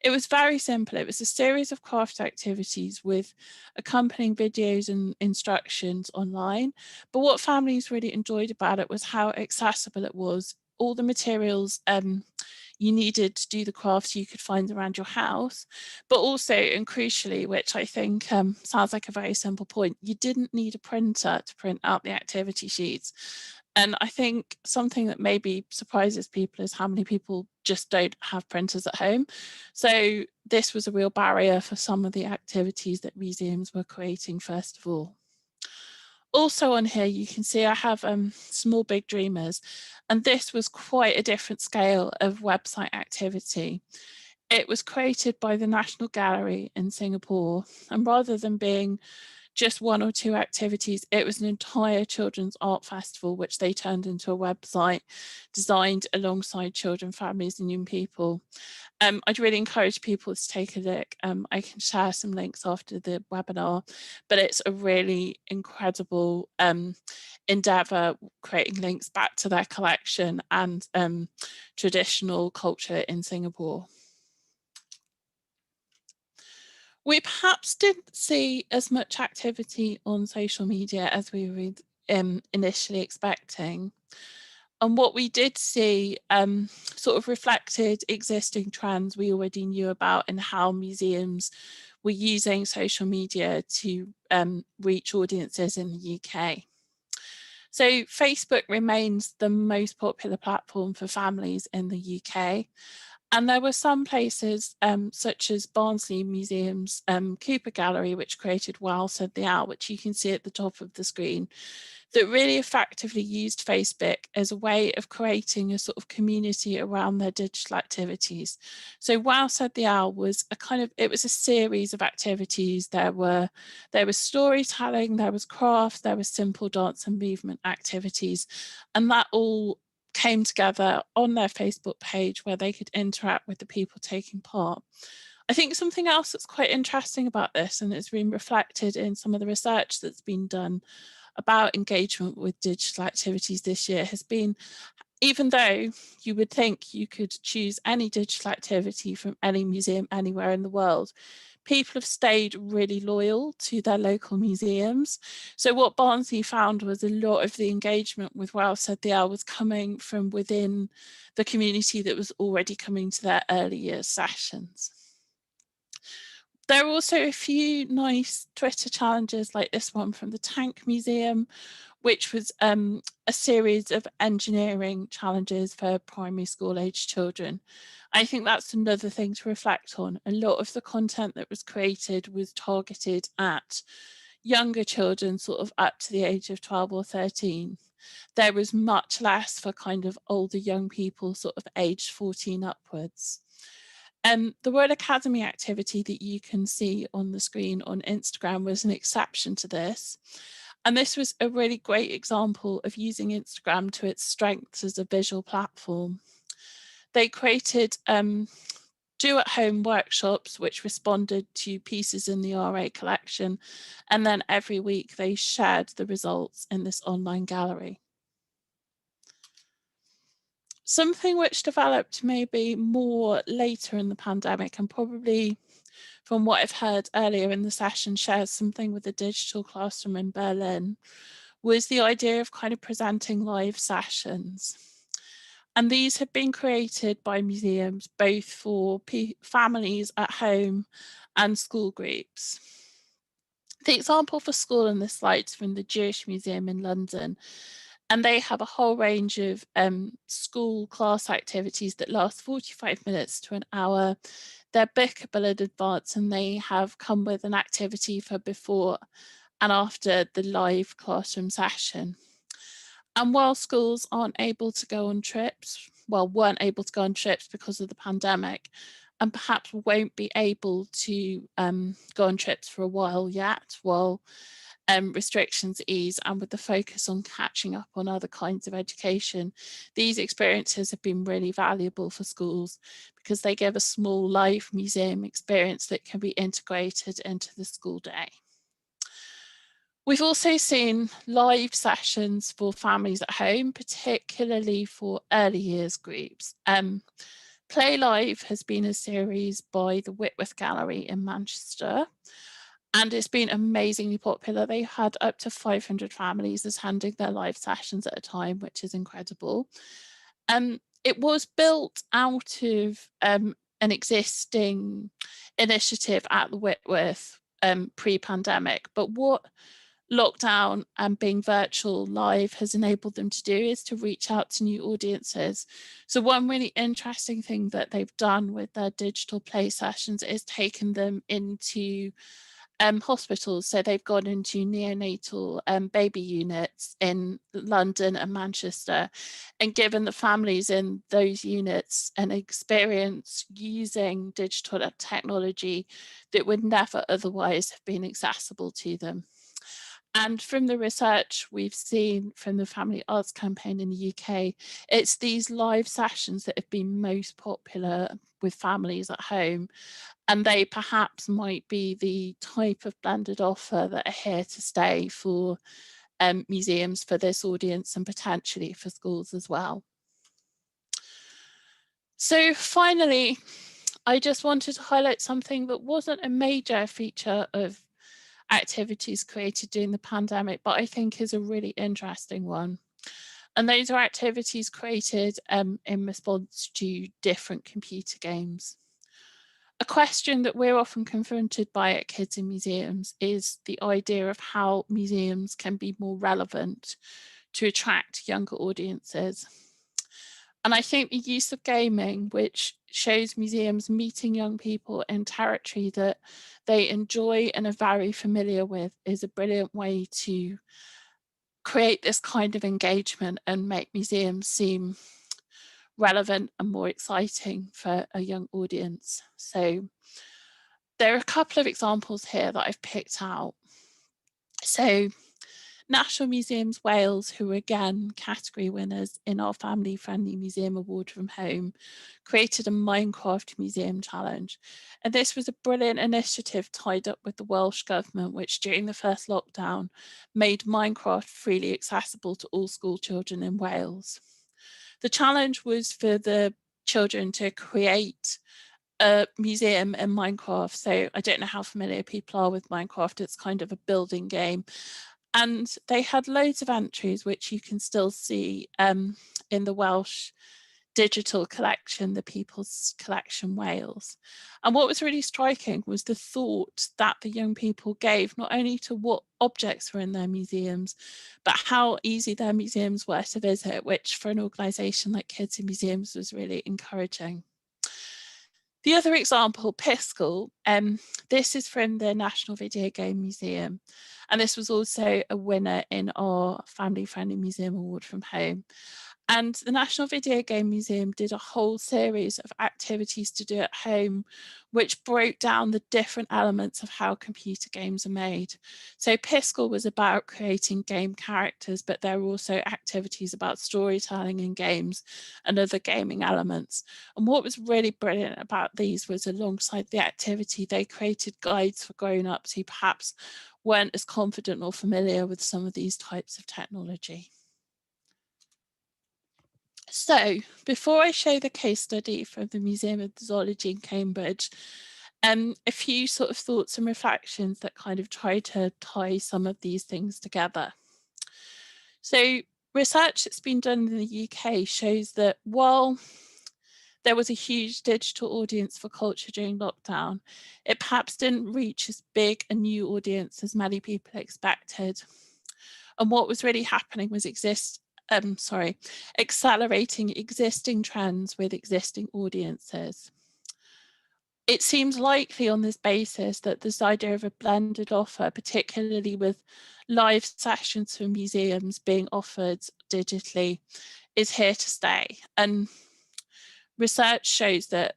It was very simple. It was a series of craft activities with accompanying videos and instructions online. But what families really enjoyed about it was how accessible it was. All the materials you needed to do the crafts you could find around your house, but also, and crucially, which I think sounds like a very simple point, you didn't need a printer to print out the activity sheets. And I think something that maybe surprises people is how many people just don't have printers at home. So this was a real barrier for some of the activities that museums were creating, first of all. Also on here, you can see I have Small Big Dreamers, and this was quite a different scale of website activity. It was created by the National Gallery in Singapore, and rather than being just 1 or 2 activities, it was an entire children's art festival, which they turned into a website designed alongside children, families and young people. I'd really encourage people to take a look. I can share some links after the webinar, but it's a really incredible endeavour, creating links back to their collection and traditional culture in Singapore. We perhaps didn't see as much activity on social media as we were initially expecting. And what we did see sort of reflected existing trends we already knew about and how museums were using social media to reach audiences in the UK. So Facebook remains the most popular platform for families in the UK. And there were some places such as Barnsley Museum's Cooper Gallery, which created Wow Said the Owl, which you can see at the top of the screen, that really effectively used Facebook as a way of creating a sort of community around their digital activities. So Wow Said the Owl was it was a series of activities. There was storytelling, there was crafts, there was simple dance and movement activities, and that all came together on their Facebook page where they could interact with the people taking part. I think something else that's quite interesting about this, and it's been reflected in some of the research that's been done about engagement with digital activities this year, has been, even though you would think you could choose any digital activity from any museum anywhere in the world, people have stayed really loyal to their local museums. So what Barnsley found was a lot of the engagement with Wow Said the Owl was coming from within the community that was already coming to their early years sessions. There are also a few nice Twitter challenges like this one from the Tank Museum, which was a series of engineering challenges for primary school age children. I think that's another thing to reflect on. A lot of the content that was created was targeted at younger children, sort of up to the age of 12 or 13. There was much less for kind of older young people, sort of aged 14 upwards. The Royal Academy activity that you can see on the screen on Instagram was an exception to this. And this was a really great example of using Instagram to its strengths as a visual platform. They created do-at-home workshops which responded to pieces in the RA collection. And then every week they shared the results in this online gallery. Something which developed maybe more later in the pandemic, and probably from what I've heard earlier in the session shares something with the digital classroom in Berlin, was the idea of kind of presenting live sessions. And these have been created by museums, both for families at home and school groups. The example for school in this slide is from the Jewish Museum in London. And they have a whole range of school class activities that last 45 minutes to an hour. They're bookable in advance, and they have come with an activity for before and after the live classroom session. And while schools aren't able to go on trips, well, weren't able to go on trips because of the pandemic, and perhaps won't be able to go on trips for a while yet, while restrictions ease, and with the focus on catching up on other kinds of education, these experiences have been really valuable for schools because they give a small live museum experience that can be integrated into the school day. We've also seen live sessions for families at home, particularly for early years groups. Play Live has been a series by the Whitworth Gallery in Manchester, and it's been amazingly popular. They had up to 500 families attending their live sessions at a time, which is incredible. It was built out of an existing initiative at the Whitworth pre-pandemic, but what lockdown and being virtual live has enabled them to do is to reach out to new audiences. So one really interesting thing that they've done with their digital play sessions is taken them into hospitals. So they've gone into neonatal baby units in London and Manchester, and given the families in those units an experience using digital technology that would never otherwise have been accessible to them. And from the research we've seen from the Family Arts Campaign in the UK, it's these live sessions that have been most popular with families at home. And they perhaps might be the type of blended offer that are here to stay for museums for this audience, and potentially for schools as well. So finally, I just wanted to highlight something that wasn't a major feature of activities created during the pandemic, but I think is a really interesting one. And those are activities created in response to different computer games. A question that we're often confronted by at Kids in Museums is the idea of how museums can be more relevant to attract younger audiences. And I think the use of gaming, which shows museums meeting young people in territory that they enjoy and are very familiar with, is a brilliant way to create this kind of engagement and make museums seem relevant and more exciting for a young audience. So there are a couple of examples here that I've picked out. So National Museums Wales, who are again category winners in our Family Friendly Museum Award from Home, created a Minecraft Museum Challenge. And this was a brilliant initiative tied up with the Welsh Government, which during the first lockdown made Minecraft freely accessible to all school children in Wales. The challenge was for the children to create a museum in Minecraft. So I don't know how familiar people are with Minecraft. It's kind of a building game. And they had loads of entries, which you can still see in the Welsh digital collection, the People's Collection Wales. And what was really striking was the thought that the young people gave not only to what objects were in their museums, but how easy their museums were to visit, which for an organisation like Kids in Museums was really encouraging. The other example, Piskel, this is from the National Video Game Museum, and this was also a winner in our Family Friendly Museum Award from Home. And the National Video Game Museum did a whole series of activities to do at home, which broke down the different elements of how computer games are made. So Piskel was about creating game characters, but there were also activities about storytelling in games and other gaming elements. And what was really brilliant about these was, alongside the activity, they created guides for grown-ups who perhaps weren't as confident or familiar with some of these types of technology. So before I show the case study from the Museum of Zoology in Cambridge, a few sort of thoughts and reflections that kind of try to tie some of these things together. So Research that's been done in the UK shows that while there was a huge digital audience for culture during lockdown, it perhaps didn't reach as big a new audience as many people expected. And what was really happening was accelerating existing trends with existing audiences. It seems likely on this basis that this idea of a blended offer, particularly with live sessions for museums being offered digitally, is here to stay. And research shows that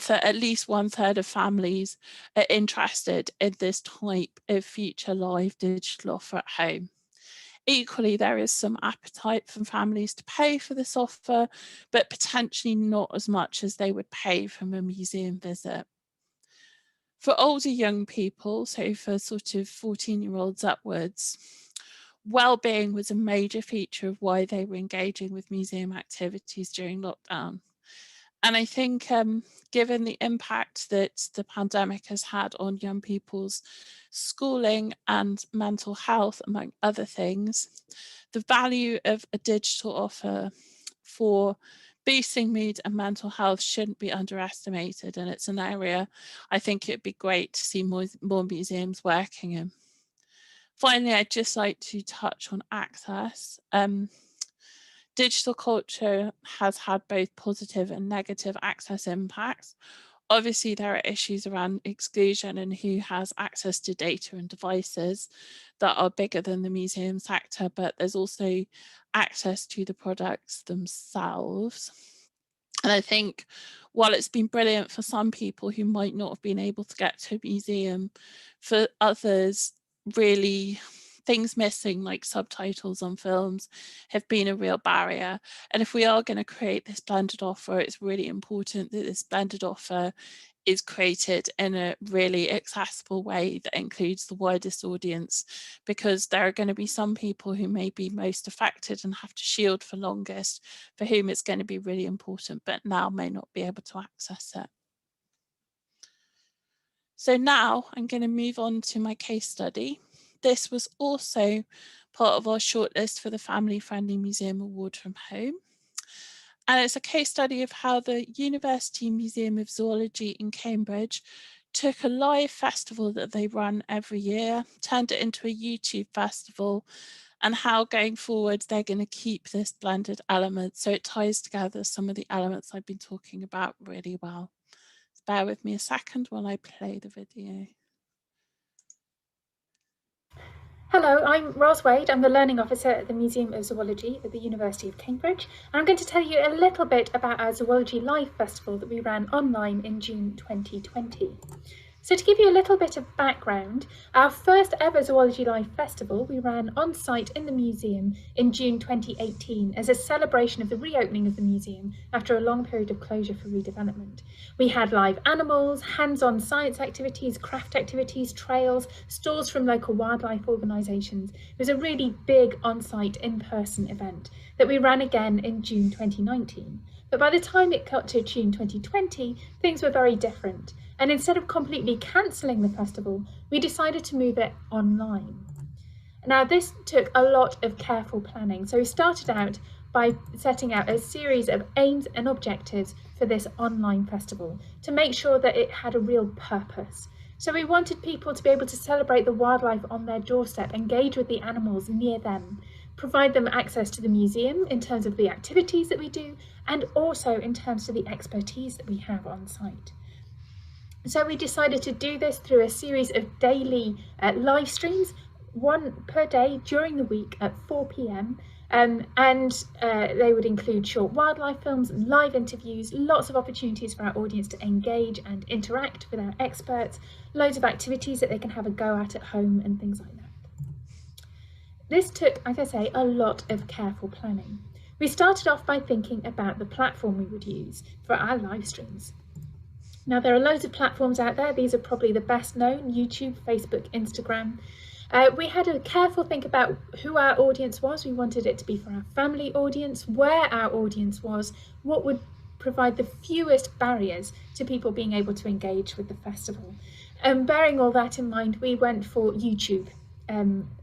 at least one third of families are interested in this type of future live digital offer at home. Equally, there is some appetite from families to pay for this offer, but potentially not as much as they would pay from a museum visit. For older young people, so for sort of 14-year-olds upwards, well-being was a major feature of why they were engaging with museum activities during lockdown. And I think given the impact that the pandemic has had on young people's schooling and mental health, among other things, the value of a digital offer for boosting mood and mental health shouldn't be underestimated. And it's an area I think it'd be great to see more museums working in. Finally, I'd just like to touch on access. Digital culture has had both positive and negative access impacts. Obviously, there are issues around exclusion and who has access to data and devices that are bigger than the museum sector, but there's also access to the products themselves. And I think while it's been brilliant for some people who might not have been able to get to a museum, for others, really things missing like subtitles on films have been a real barrier. And if we are going to create this blended offer, it's really important that this blended offer is created in a really accessible way that includes the widest audience, because there are going to be some people who may be most affected and have to shield for longest, for whom it's going to be really important, but now may not be able to access it. So now I'm going to move on to my case study. This was also part of our shortlist for the Family Friendly Museum Award from Home. And it's a case study of how the University Museum of Zoology in Cambridge took a live festival that they run every year, turned it into a YouTube festival, and how going forward they're going to keep this blended element so it ties together some of the elements I've been talking about really well. So bear with me a second while I play the video. Hello, I'm Ros Wade. I'm the Learning Officer at the Museum of Zoology at the University of Cambridge. And I'm going to tell you a little bit about our Zoology Live Festival that we ran online in June 2020. So to give you a little bit of background, our first ever Zoology Live Festival we ran on site in the museum in June 2018 as a celebration of the reopening of the museum after a long period of closure for redevelopment. We had live animals, hands-on science activities, craft activities, trails, stalls from local wildlife organisations. It was a really big on-site in-person event that we ran again in June 2019. But by the time it got to June 2020, things were very different. And instead of completely cancelling the festival, we decided to move it online. Now, this took a lot of careful planning. So we started out by setting out a series of aims and objectives for this online festival to make sure that it had a real purpose. So we wanted people to be able to celebrate the wildlife on their doorstep, engage with the animals near them, provide them access to the museum in terms of the activities that we do, and also in terms of the expertise that we have on site. So we decided to do this through a series of daily live streams, one per day during the week at 4 p.m. And they would include short wildlife films, live interviews, lots of opportunities for our audience to engage and interact with our experts, loads of activities that they can have a go at home and things like that. This took, like I say, a lot of careful planning. We started off by thinking about the platform we would use for our live streams. Now, there are loads of platforms out there. These are probably the best known: YouTube, Facebook, Instagram. We had a careful think about who our audience was. We wanted it to be for our family audience, where our audience was, what would provide the fewest barriers to people being able to engage with the festival. And bearing all that in mind, we went for YouTube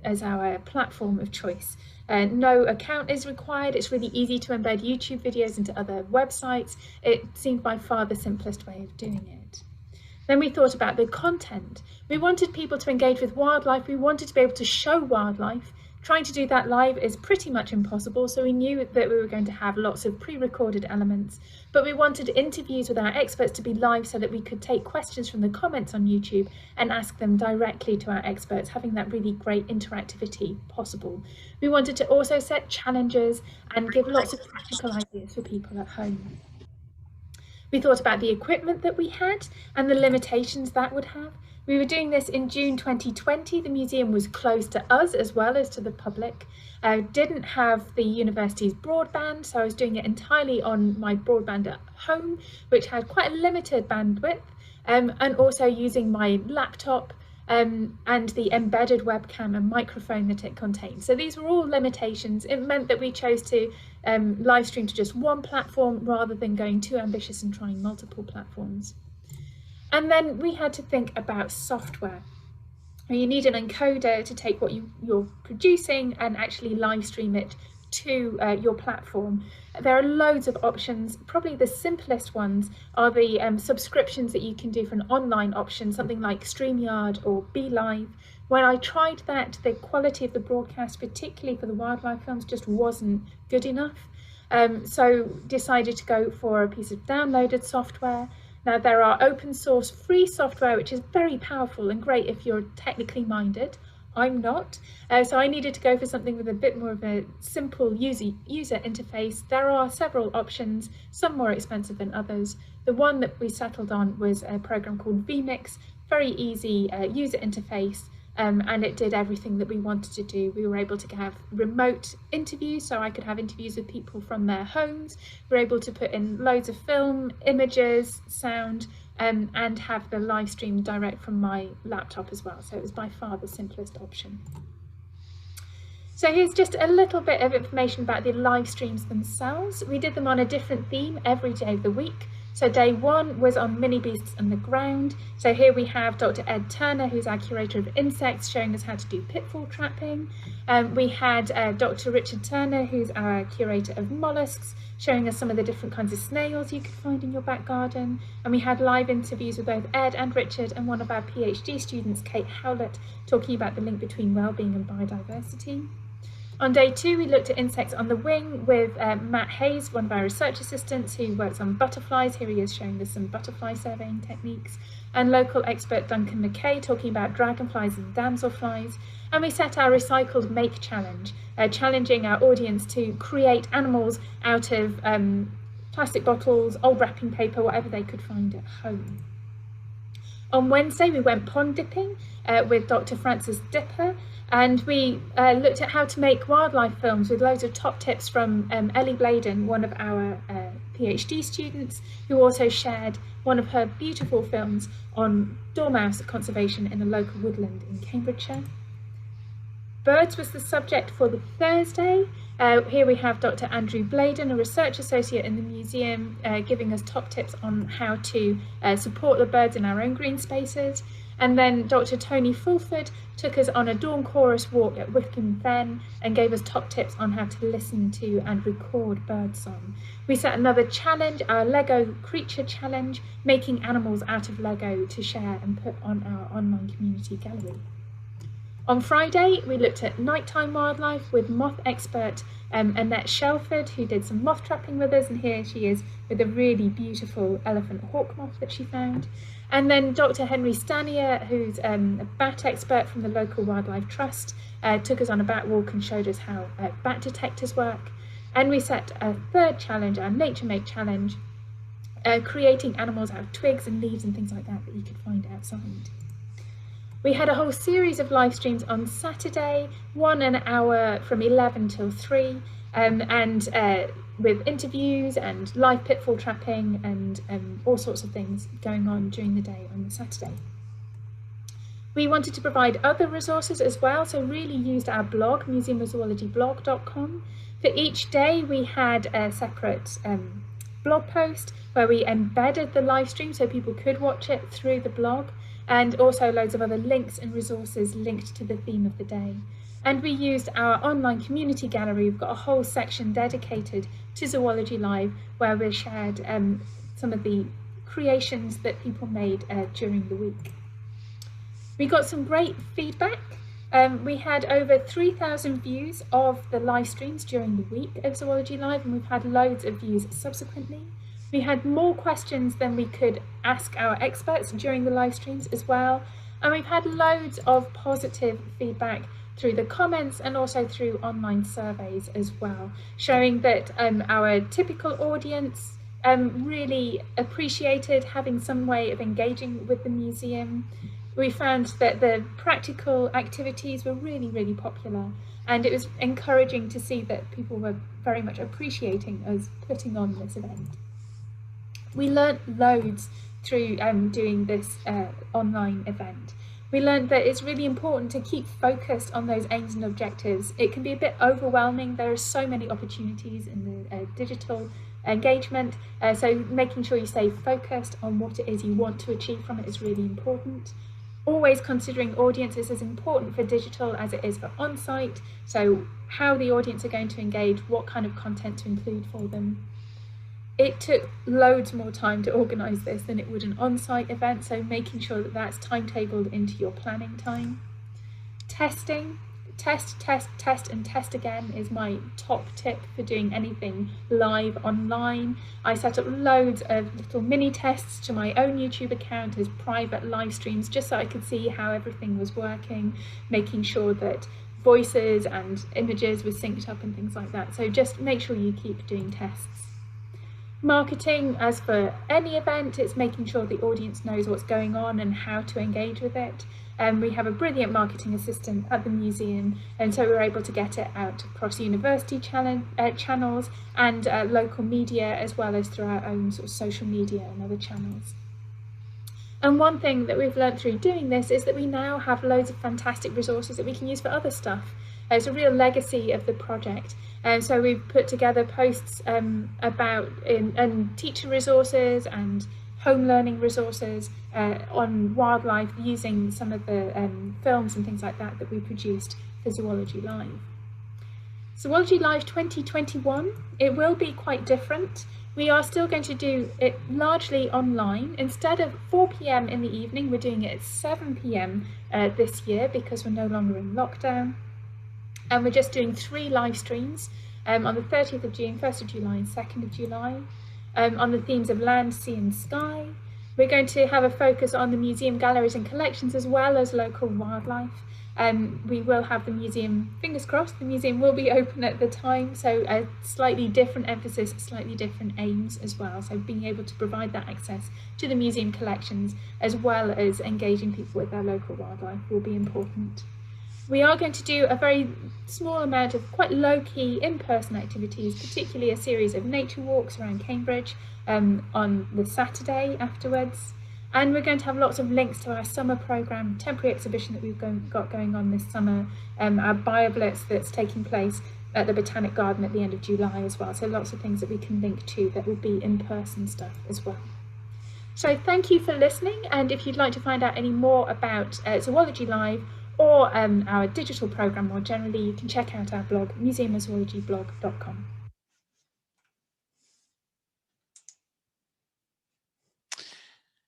as our platform of choice. No account is required. It's really easy to embed YouTube videos into other websites. It seemed by far the simplest way of doing it. Then we thought about the content. We wanted people to engage with wildlife. We wanted to be able to show wildlife. Trying to do that live is pretty much impossible, so we knew that we were going to have lots of pre-recorded elements, but we wanted interviews with our experts to be live so that we could take questions from the comments on YouTube and ask them directly to our experts, having that really great interactivity possible. We wanted to also set challenges and give lots of practical ideas for people at home. We thought about the equipment that we had and the limitations that would have. We were doing this in June 2020. The museum was closed to us as well as to the public. Didn't have the university's broadband, so I was doing it entirely on my broadband at home, which had quite a limited bandwidth, and also using my laptop and the embedded webcam and microphone that it contained. So these were all limitations. It meant that we chose to live stream to just one platform rather than going too ambitious and trying multiple platforms. And then we had to think about software. You need an encoder to take what you're producing and actually live stream it to your platform. There are loads of options. Probably the simplest ones are the subscriptions that you can do for an online option, something like StreamYard or BeLive. When I tried that, the quality of the broadcast, particularly for the wildlife films, just wasn't good enough. So decided to go for a piece of downloaded software. Now there are open source free software, which is very powerful and great if you're technically minded. I'm not, so I needed to go for something with a bit more of a simple user interface. There are several options, some more expensive than others. The one that we settled on was a program called vMix, very easy user interface, and it did everything that we wanted to do. We were able to have remote interviews, so I could have interviews with people from their homes. We were able to put in loads of film, images, sound, and have the live stream direct from my laptop as well. So it was by far the simplest option. So here's just a little bit of information about the live streams themselves. We did them on a different theme every day of the week. So day one was on mini beasts and the ground. So here we have Dr. Ed Turner, who's our curator of insects, showing us how to do pitfall trapping. We had Dr. Richard Turner, who's our curator of mollusks, showing us some of the different kinds of snails you could find in your back garden. And we had live interviews with both Ed and Richard, and one of our PhD students, Kate Howlett, talking about the link between well-being and biodiversity. On day two, we looked at insects on the wing with Matt Hayes, one of our research assistants who works on butterflies. Here he is showing us some butterfly surveying techniques. And local expert Duncan McKay talking about dragonflies and damselflies. And we set our recycled make challenge, challenging our audience to create animals out of plastic bottles, old wrapping paper, whatever they could find at home. On Wednesday, we went pond dipping with Dr. Francis Dipper, and we looked at how to make wildlife films with loads of top tips from Ellie Bladen, one of our PhD students, who also shared one of her beautiful films on dormouse conservation in a local woodland in Cambridgeshire. Birds was the subject for the Thursday. Here we have Dr. Andrew Bladen, a research associate in the museum, giving us top tips on how to support the birds in our own green spaces. And then Dr. Tony Fulford took us on a dawn chorus walk at Wycombe Fen and gave us top tips on how to listen to and record birdsong. We set another challenge, our Lego Creature Challenge, making animals out of Lego to share and put on our online community gallery. On Friday, we looked at nighttime wildlife with moth expert Annette Shelford, who did some moth trapping with us, and here she is with a really beautiful elephant hawk moth that she found. And then Dr. Henry Stanier, who's a bat expert from the local wildlife trust, took us on a bat walk and showed us how bat detectors work. And we set a third challenge, our Nature Make challenge, creating animals out of twigs and leaves and things like that that you could find outside. We had a whole series of live streams on Saturday, an hour from 11 till 3, and with interviews and live pitfall trapping and all sorts of things going on during the day on the Saturday. We wanted to provide other resources as well, so really used our blog, museumofzoologyblog.com. For each day we had a separate blog post where we embedded the live stream so people could watch it through the blog, and also loads of other links and resources linked to the theme of the day. And we used our online community gallery. We've got a whole section dedicated to Zoology Live, where we shared some of the creations that people made during the week. We got some great feedback. We had over 3,000 views of the live streams during the week of Zoology Live, and we've had loads of views subsequently. We had more questions than we could ask our experts during the live streams as well. And we've had loads of positive feedback through the comments and also through online surveys as well, showing that our typical audience really appreciated having some way of engaging with the museum. We found that the practical activities were really, really popular, and it was encouraging to see that people were very much appreciating us putting on this event. We learnt loads through doing this online event. We learned that it's really important to keep focused on those aims and objectives. It can be a bit overwhelming. There are so many opportunities in the digital engagement, so making sure you stay focused on what it is you want to achieve from it is really important. Always considering audiences as important for digital as it is for on-site, so how the audience are going to engage, what kind of content to include for them. It took loads more time to organise this than it would an on-site event, so making sure that that's timetabled into your planning time. Testing, test, and test again is my top tip for doing anything live online. I set up loads of little mini tests to my own YouTube account as private live streams, just so I could see how everything was working, making sure that voices and images were synced up and things like that. So just make sure you keep doing tests. Marketing, as for any event, it's making sure the audience knows what's going on and how to engage with it. We have a brilliant marketing assistant at the museum, and so we're able to get it out across university channels and local media, as well as through our own sort of social media and other channels. And one thing that we've learned through doing this is that we now have loads of fantastic resources that we can use for other stuff. It's a real legacy of the project. So we've put together posts about teacher resources and home learning resources on wildlife, using some of the films and things like that that we produced for Zoology Live. Zoology Live 2021, it will be quite different. We are still going to do it largely online. Instead of 4 p.m. in the evening, we're doing it at 7 p.m. This year because we're no longer in lockdown. And we're just doing 3 live streams on the 30th of June, 1st of July and 2nd of July on the themes of land, sea and sky. We're going to have a focus on the museum galleries and collections as well as local wildlife. We will have the museum, fingers crossed, the museum will be open at the time, so a slightly different emphasis, slightly different aims as well. So being able to provide that access to the museum collections as well as engaging people with their local wildlife will be important. We are going to do a very small amount of quite low-key in-person activities, particularly a series of nature walks around Cambridge on the Saturday afterwards. And we're going to have lots of links to our summer programme, temporary exhibition that we've got going on this summer, our BioBlitz that's taking place at the Botanic Garden at the end of July as well. So lots of things that we can link to that will be in-person stuff as well. So thank you for listening, and if you'd like to find out any more about Zoology Live or our digital programme more generally, you can check out our blog, museumofzoologyblog.com.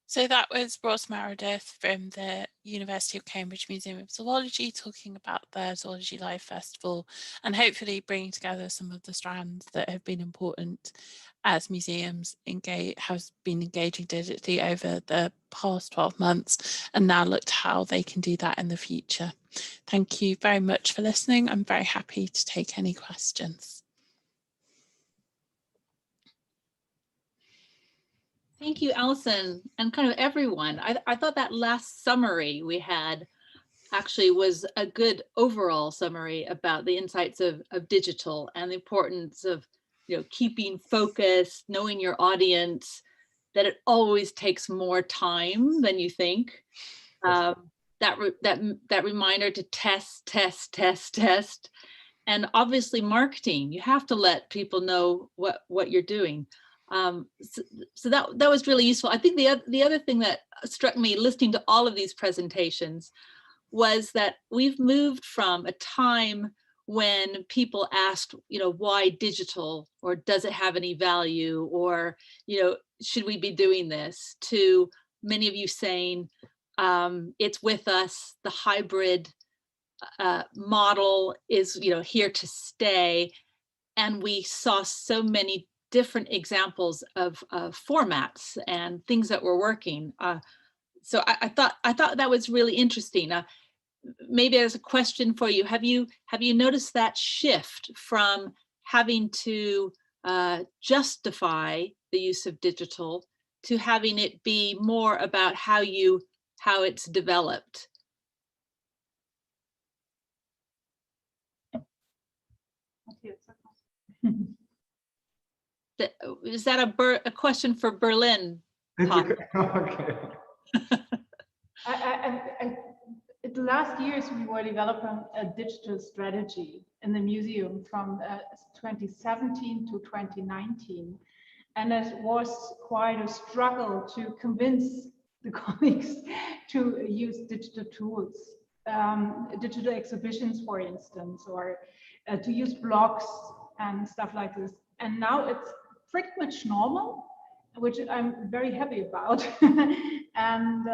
So that was Ross Meredith from the University of Cambridge Museum of Zoology talking about their Zoology Live Festival and hopefully bringing together some of the strands that have been important as museums have been engaging digitally over the past 12 months and now looked how they can do that in the future. Thank you very much for listening. I'm very happy to take any questions. Thank you, Alison, and kind of everyone. I thought that last summary we had actually was a good overall summary about the insights of digital and the importance of, keeping focused, knowing your audience, that it always takes more time than you think. That reminder to test, and obviously marketing. You have to let people know what you're doing. So that was really useful. I think the other thing that struck me listening to all of these presentations was that we've moved from a time when people asked, why digital, or does it have any value, or, should we be doing this, to many of you saying, it's with us, the hybrid model is, here to stay. And we saw so many different examples of formats and things that were working. So I thought that was really interesting. Maybe as a question for you, have you noticed that shift from having to justify the use of digital to having it be more about how it's developed? Is that a question for Berlin? Okay. The last years we were developing a digital strategy in the museum from 2017 to 2019, and it was quite a struggle to convince the colleagues to use digital tools, digital exhibitions, for instance, or to use blogs and stuff like this. And now it's pretty much normal, which I'm very happy about. And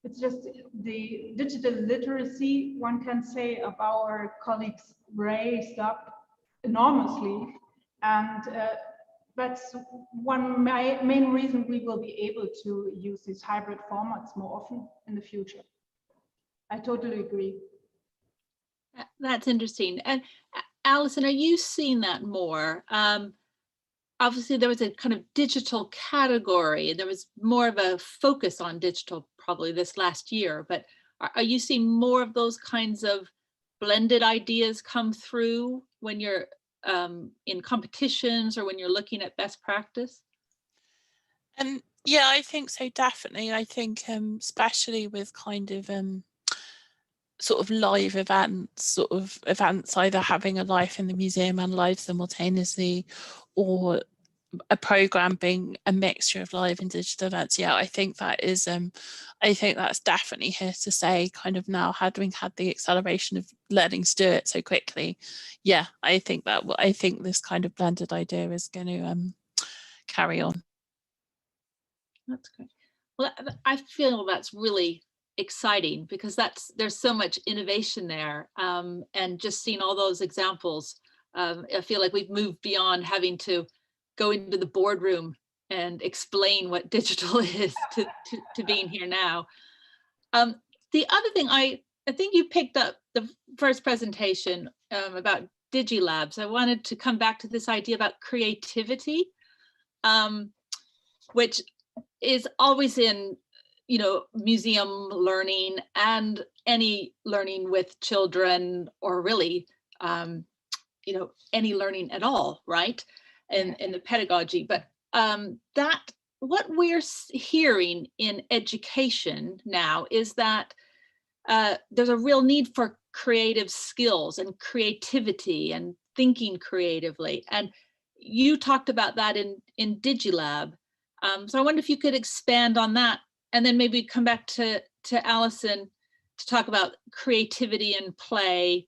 it's just the digital literacy, one can say, of our colleagues raised up enormously. And that's one main reason we will be able to use these hybrid formats more often in the future. I totally agree. That's interesting. And Alison, are you seeing that more? Obviously, there was a kind of digital category, and there was more of a focus on digital probably this last year. But are you seeing more of those kinds of blended ideas come through when you're in competitions or when you're looking at best practice? Yeah, I think so, definitely. I think especially with kind of sort of live events, either having a live in the museum and live simultaneously, or a program being a mixture of live and digital events. Yeah, I think that is I think that's definitely here to stay, kind of now having had the acceleration of learning to do it so quickly. Yeah, I think this kind of blended idea is going to carry on. That's great. Well, I feel that's really exciting, because there's so much innovation there, and just seeing all those examples, I feel like we've moved beyond having to go into the boardroom and explain what digital is to being here now. The other thing, I think you picked up the first presentation about DigiLabs. I wanted to come back to this idea about creativity, which is always in museum learning and any learning with children, or really any learning at all, right? In the pedagogy. But that what we're hearing in education now is that there's a real need for creative skills and creativity and thinking creatively. And you talked about that in DigiLab. So I wonder if you could expand on that, and then maybe come back to Alison to talk about creativity and play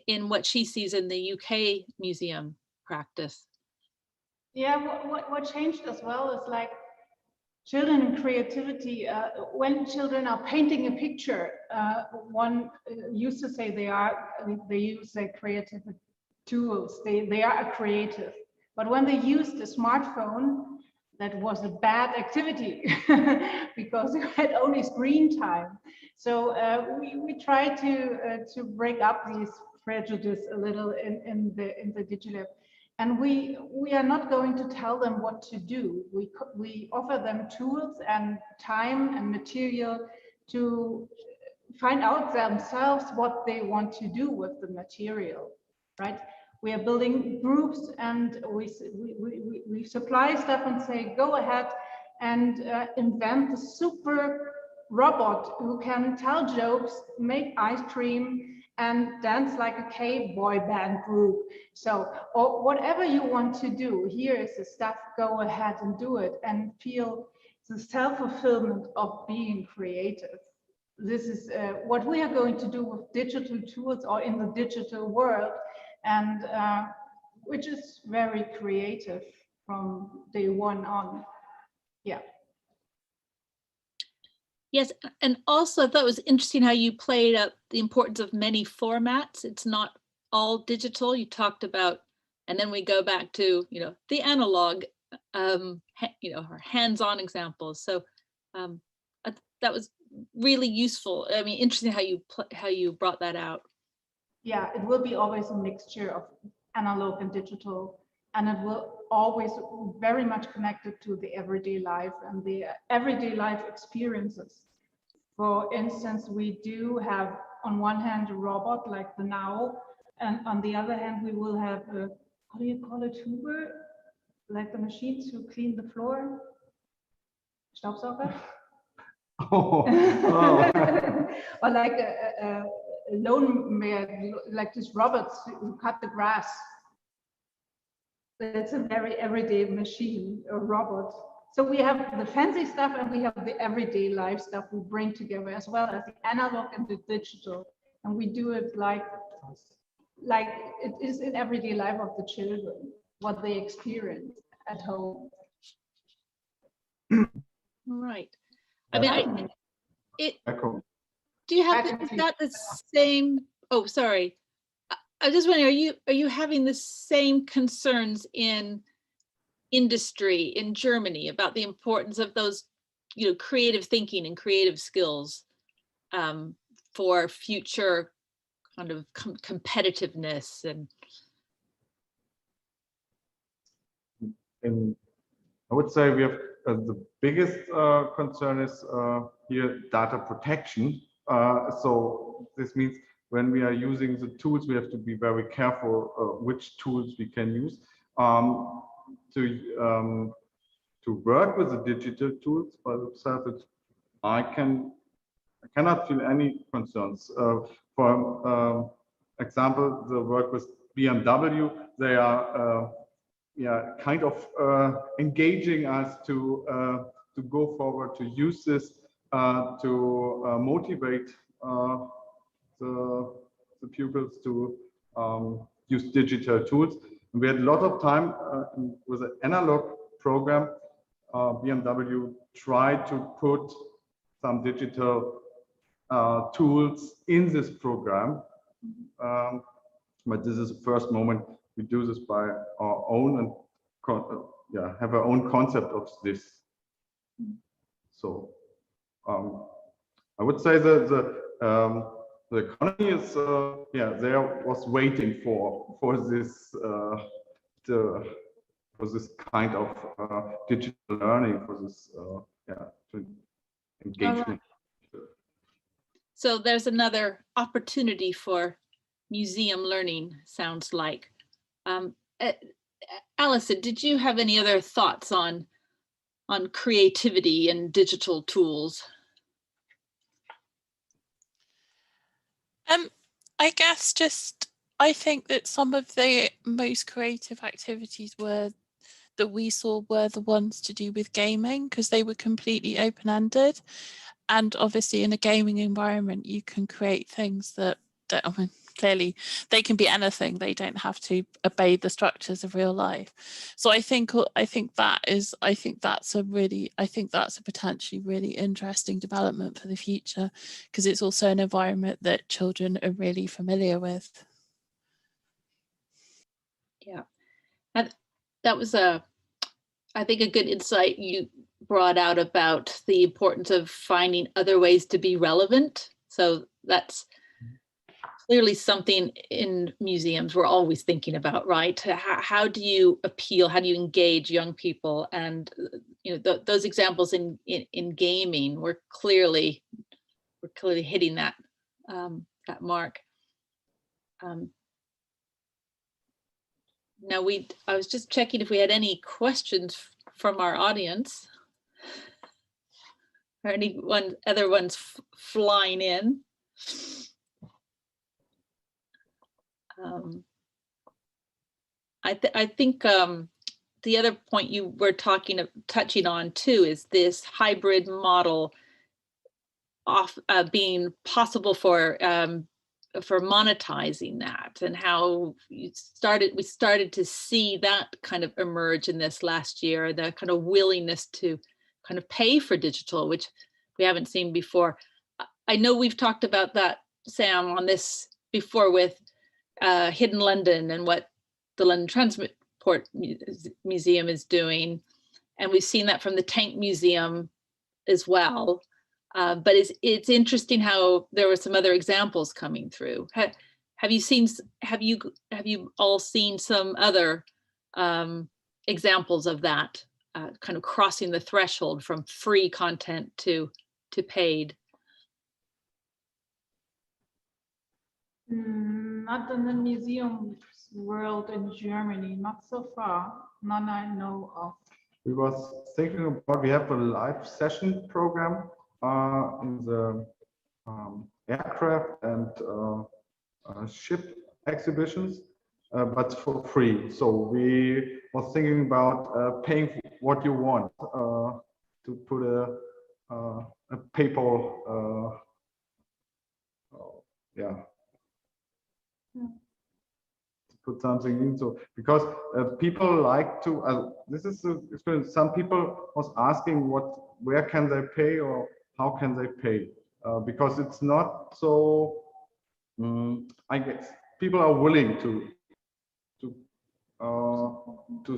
in what she sees in the UK museum practice. Yeah, what changed as well is like children and creativity. When children are painting a picture, one used to say they use their creative tools. They are creative. But when they used a smartphone, that was a bad activity because you had only screen time. So we try to break up these prejudices a little in the DigiLab. And we are not going to tell them what to do. We offer them tools and time and material to find out themselves what they want to do with the material, right? We are building groups, and we supply stuff and say, go ahead and invent the super robot who can tell jokes, make ice cream, and dance like a cave boy band group. So, or whatever you want to do, here is the stuff, go ahead and do it, and feel the self-fulfillment of being creative. this is what we are going to do with digital tools or in the digital world, and which is very creative from day one on. Yeah. Yes, and also I thought it was interesting how you played up the importance of many formats. It's not all digital. You talked about, and then we go back to, you know, the analog, you know, or hands-on examples. So that was really useful. I mean, interesting how you brought that out. Yeah, it will be always a mixture of analog and digital, and it will always very much connected to the everyday life and the everyday life experiences. For instance, we do have on one hand a robot like the Now, and on the other hand we will have a, how do you call it, Hoover, like the machines who clean the floor, Staubsauger. Oh. Or like a lawnmower, like these robots who cut the grass. It's a very everyday machine, a robot. So we have the fancy stuff and we have the everyday life stuff we bring together, as well as the analog and the digital. And we do it like it is in everyday life of the children, what they experience at home. Right. I mean, Echo. do you have is that the same? Oh, sorry. I just wondering, are you having the same concerns in industry in Germany about the importance of those, you know, creative thinking and creative skills for future kind of competitiveness and? I would say we have the biggest concern is here data protection. So this means when we are using the tools, we have to be very careful which tools we can use to work with the digital tools. By themselves, I cannot feel any concerns. For example, the work with BMW, they are kind of engaging us to go forward, to use this to motivate the pupils to use digital tools. And we had a lot of time with an analog program. BMW tried to put some digital tools in this program, but this is the first moment we do this by our own and have our own concept of this. So I would say that the economy is there was waiting for this kind of digital learning, for this engagement. Right. So there's another opportunity for museum learning, sounds like. Alison, did you have any other thoughts on creativity and digital tools? I guess I think that some of the most creative activities that we saw were the ones to do with gaming, because they were completely open-ended. And obviously in a gaming environment, you can create things that I mean, clearly they can be anything. They don't have to obey the structures of real life. So I think that's a potentially really interesting development for the future, because it's also an environment that children are really familiar with. Yeah, and that was I think a good insight you brought out about the importance of finding other ways to be relevant. So that's clearly something in museums we're always thinking about, right? How do you appeal? How do you engage young people? And you know, those examples in gaming were clearly hitting that that mark. Now I was just checking if we had any questions from our audience, or any other ones flying in. I think the other point you were touching on too is this hybrid model being possible for monetizing that, and how we started to see that kind of emerge in this last year, the kind of willingness to kind of pay for digital, which we haven't seen before. I know we've talked about that, Sam, on this before with Hidden London and what the London Transport Museum is doing. And we've seen that from the Tank Museum as well. But it's interesting how there were some other examples coming through. Have you all seen some other examples of that kind of crossing the threshold from free content to paid? Not in the museum world in Germany, not so far, none I know of. We was thinking about, we have a live session program in the aircraft and ship exhibitions, but for free. So we was thinking about paying what you want, to put a PayPal, to put something in. So because people like to, this is the experience. Some people was asking where can they pay or how can they pay? Because it's not so. I guess people are willing to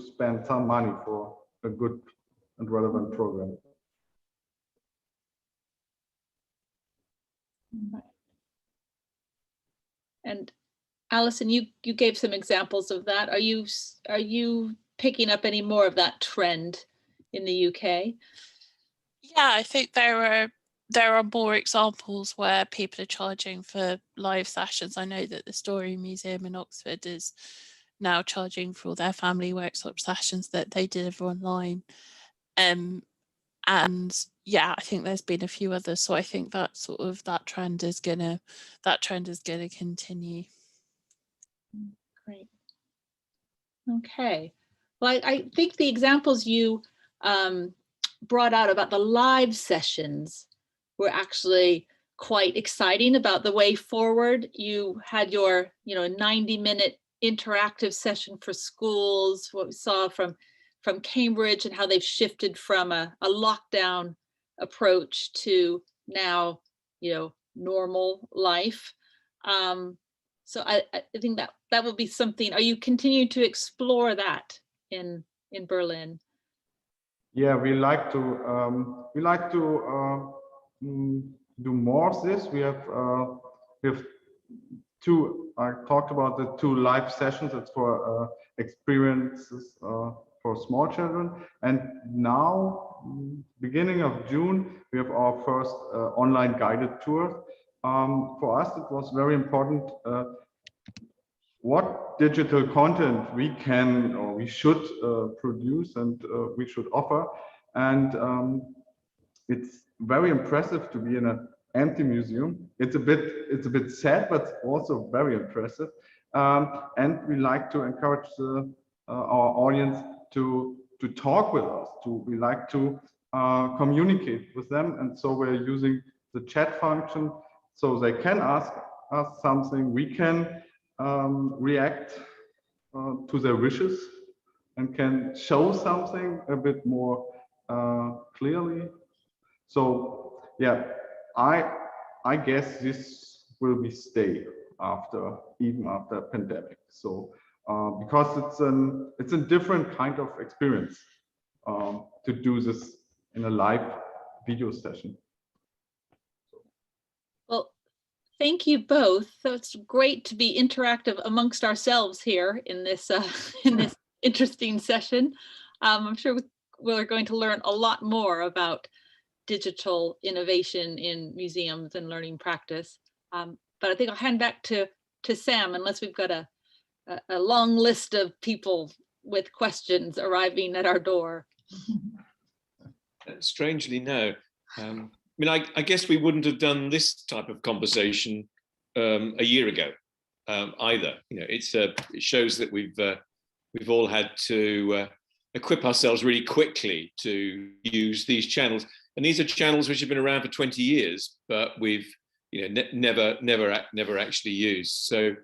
spend some money for a good and relevant program. And Alison, you gave some examples of that. Are you picking up any more of that trend in the UK? Yeah, I think there are more examples where people are charging for live sessions. I know that the Story Museum in Oxford is now charging for all their family workshop sessions that they deliver online. And yeah, I think there's been a few others. So I think that that trend is gonna continue. Great. Okay. Well, I think the examples you brought out about the live sessions were actually quite exciting about the way forward. You had your 90-minute interactive session for schools, what we saw from Cambridge, and how they've shifted from a lockdown approach to now normal life. So I think that will be something. Are you continuing to explore that in Berlin? Yeah, we like to do more of this. We have two. I talked about the 2 live sessions. It's for experiences for small children, and now beginning of June we have our first online guided tour. For us, it was very important what digital content we can or we should produce and we should offer. And it's very impressive to be in an empty museum. It's a bit sad, but also very impressive. And we like to encourage our audience to talk with us. We like to communicate with them, and so we're using the chat function so they can ask us something. We can react to their wishes and can show something a bit more clearly. So yeah, I guess this will be stay even after pandemic. So because it's a different kind of experience to do this in a live video session. Well, thank you both. So it's great to be interactive amongst ourselves here in this interesting session. I'm sure we're going to learn a lot more about digital innovation in museums and learning practice. But I think I'll hand back to Sam, unless we've got a long list of people with questions arriving at our door. Strangely, no. I mean, I guess we wouldn't have done this type of conversation a year ago either. It shows that we've all had to equip ourselves really quickly to use these channels. And these are channels which have been around for 20 years, but we've never actually used. So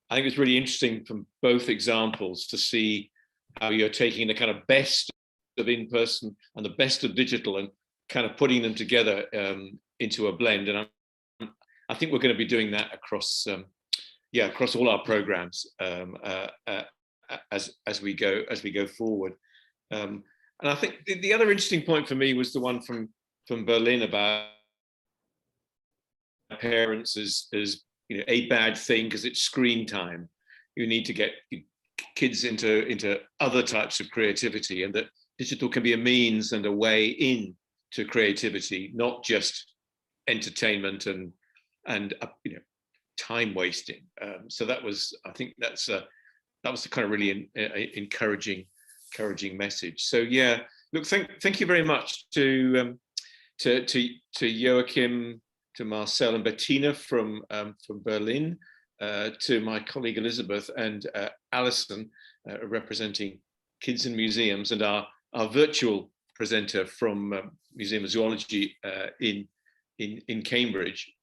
I think it's really interesting from both examples to see how you're taking the kind of best of in-person and the best of digital and kind of putting them together into a blend. And I think we're going to be doing that across across all our programs as we go forward. And I think the other interesting point for me was the one from Berlin about parents as a bad thing because it's screen time. You need to get kids into other types of creativity, and that digital can be a means and a way in to creativity, not just entertainment and time wasting. So that was, I think that was the kind of really encouraging message. So yeah, look, thank you very much to Joachim, to Marcel and Bettina from Berlin, to my colleague Elizabeth and Alison, representing Kids in Museums, and our virtual presenter from Museum of Zoology in Cambridge.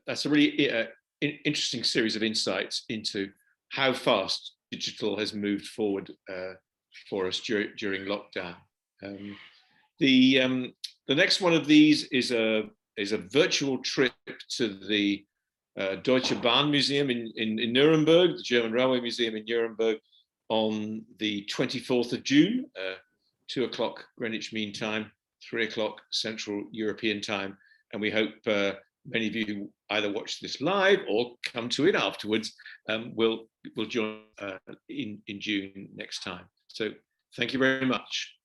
That's a really interesting series of insights into how fast digital has moved forward for us during lockdown. The next one of these is a virtual trip to the Deutsche Bahn Museum in Nuremberg, the German Railway Museum in Nuremberg, on the 24th of June, 2 o'clock Greenwich Mean Time, 3 o'clock Central European Time. And we hope many of you either watch this live or come to it afterwards. Will join in June next time. So thank you very much.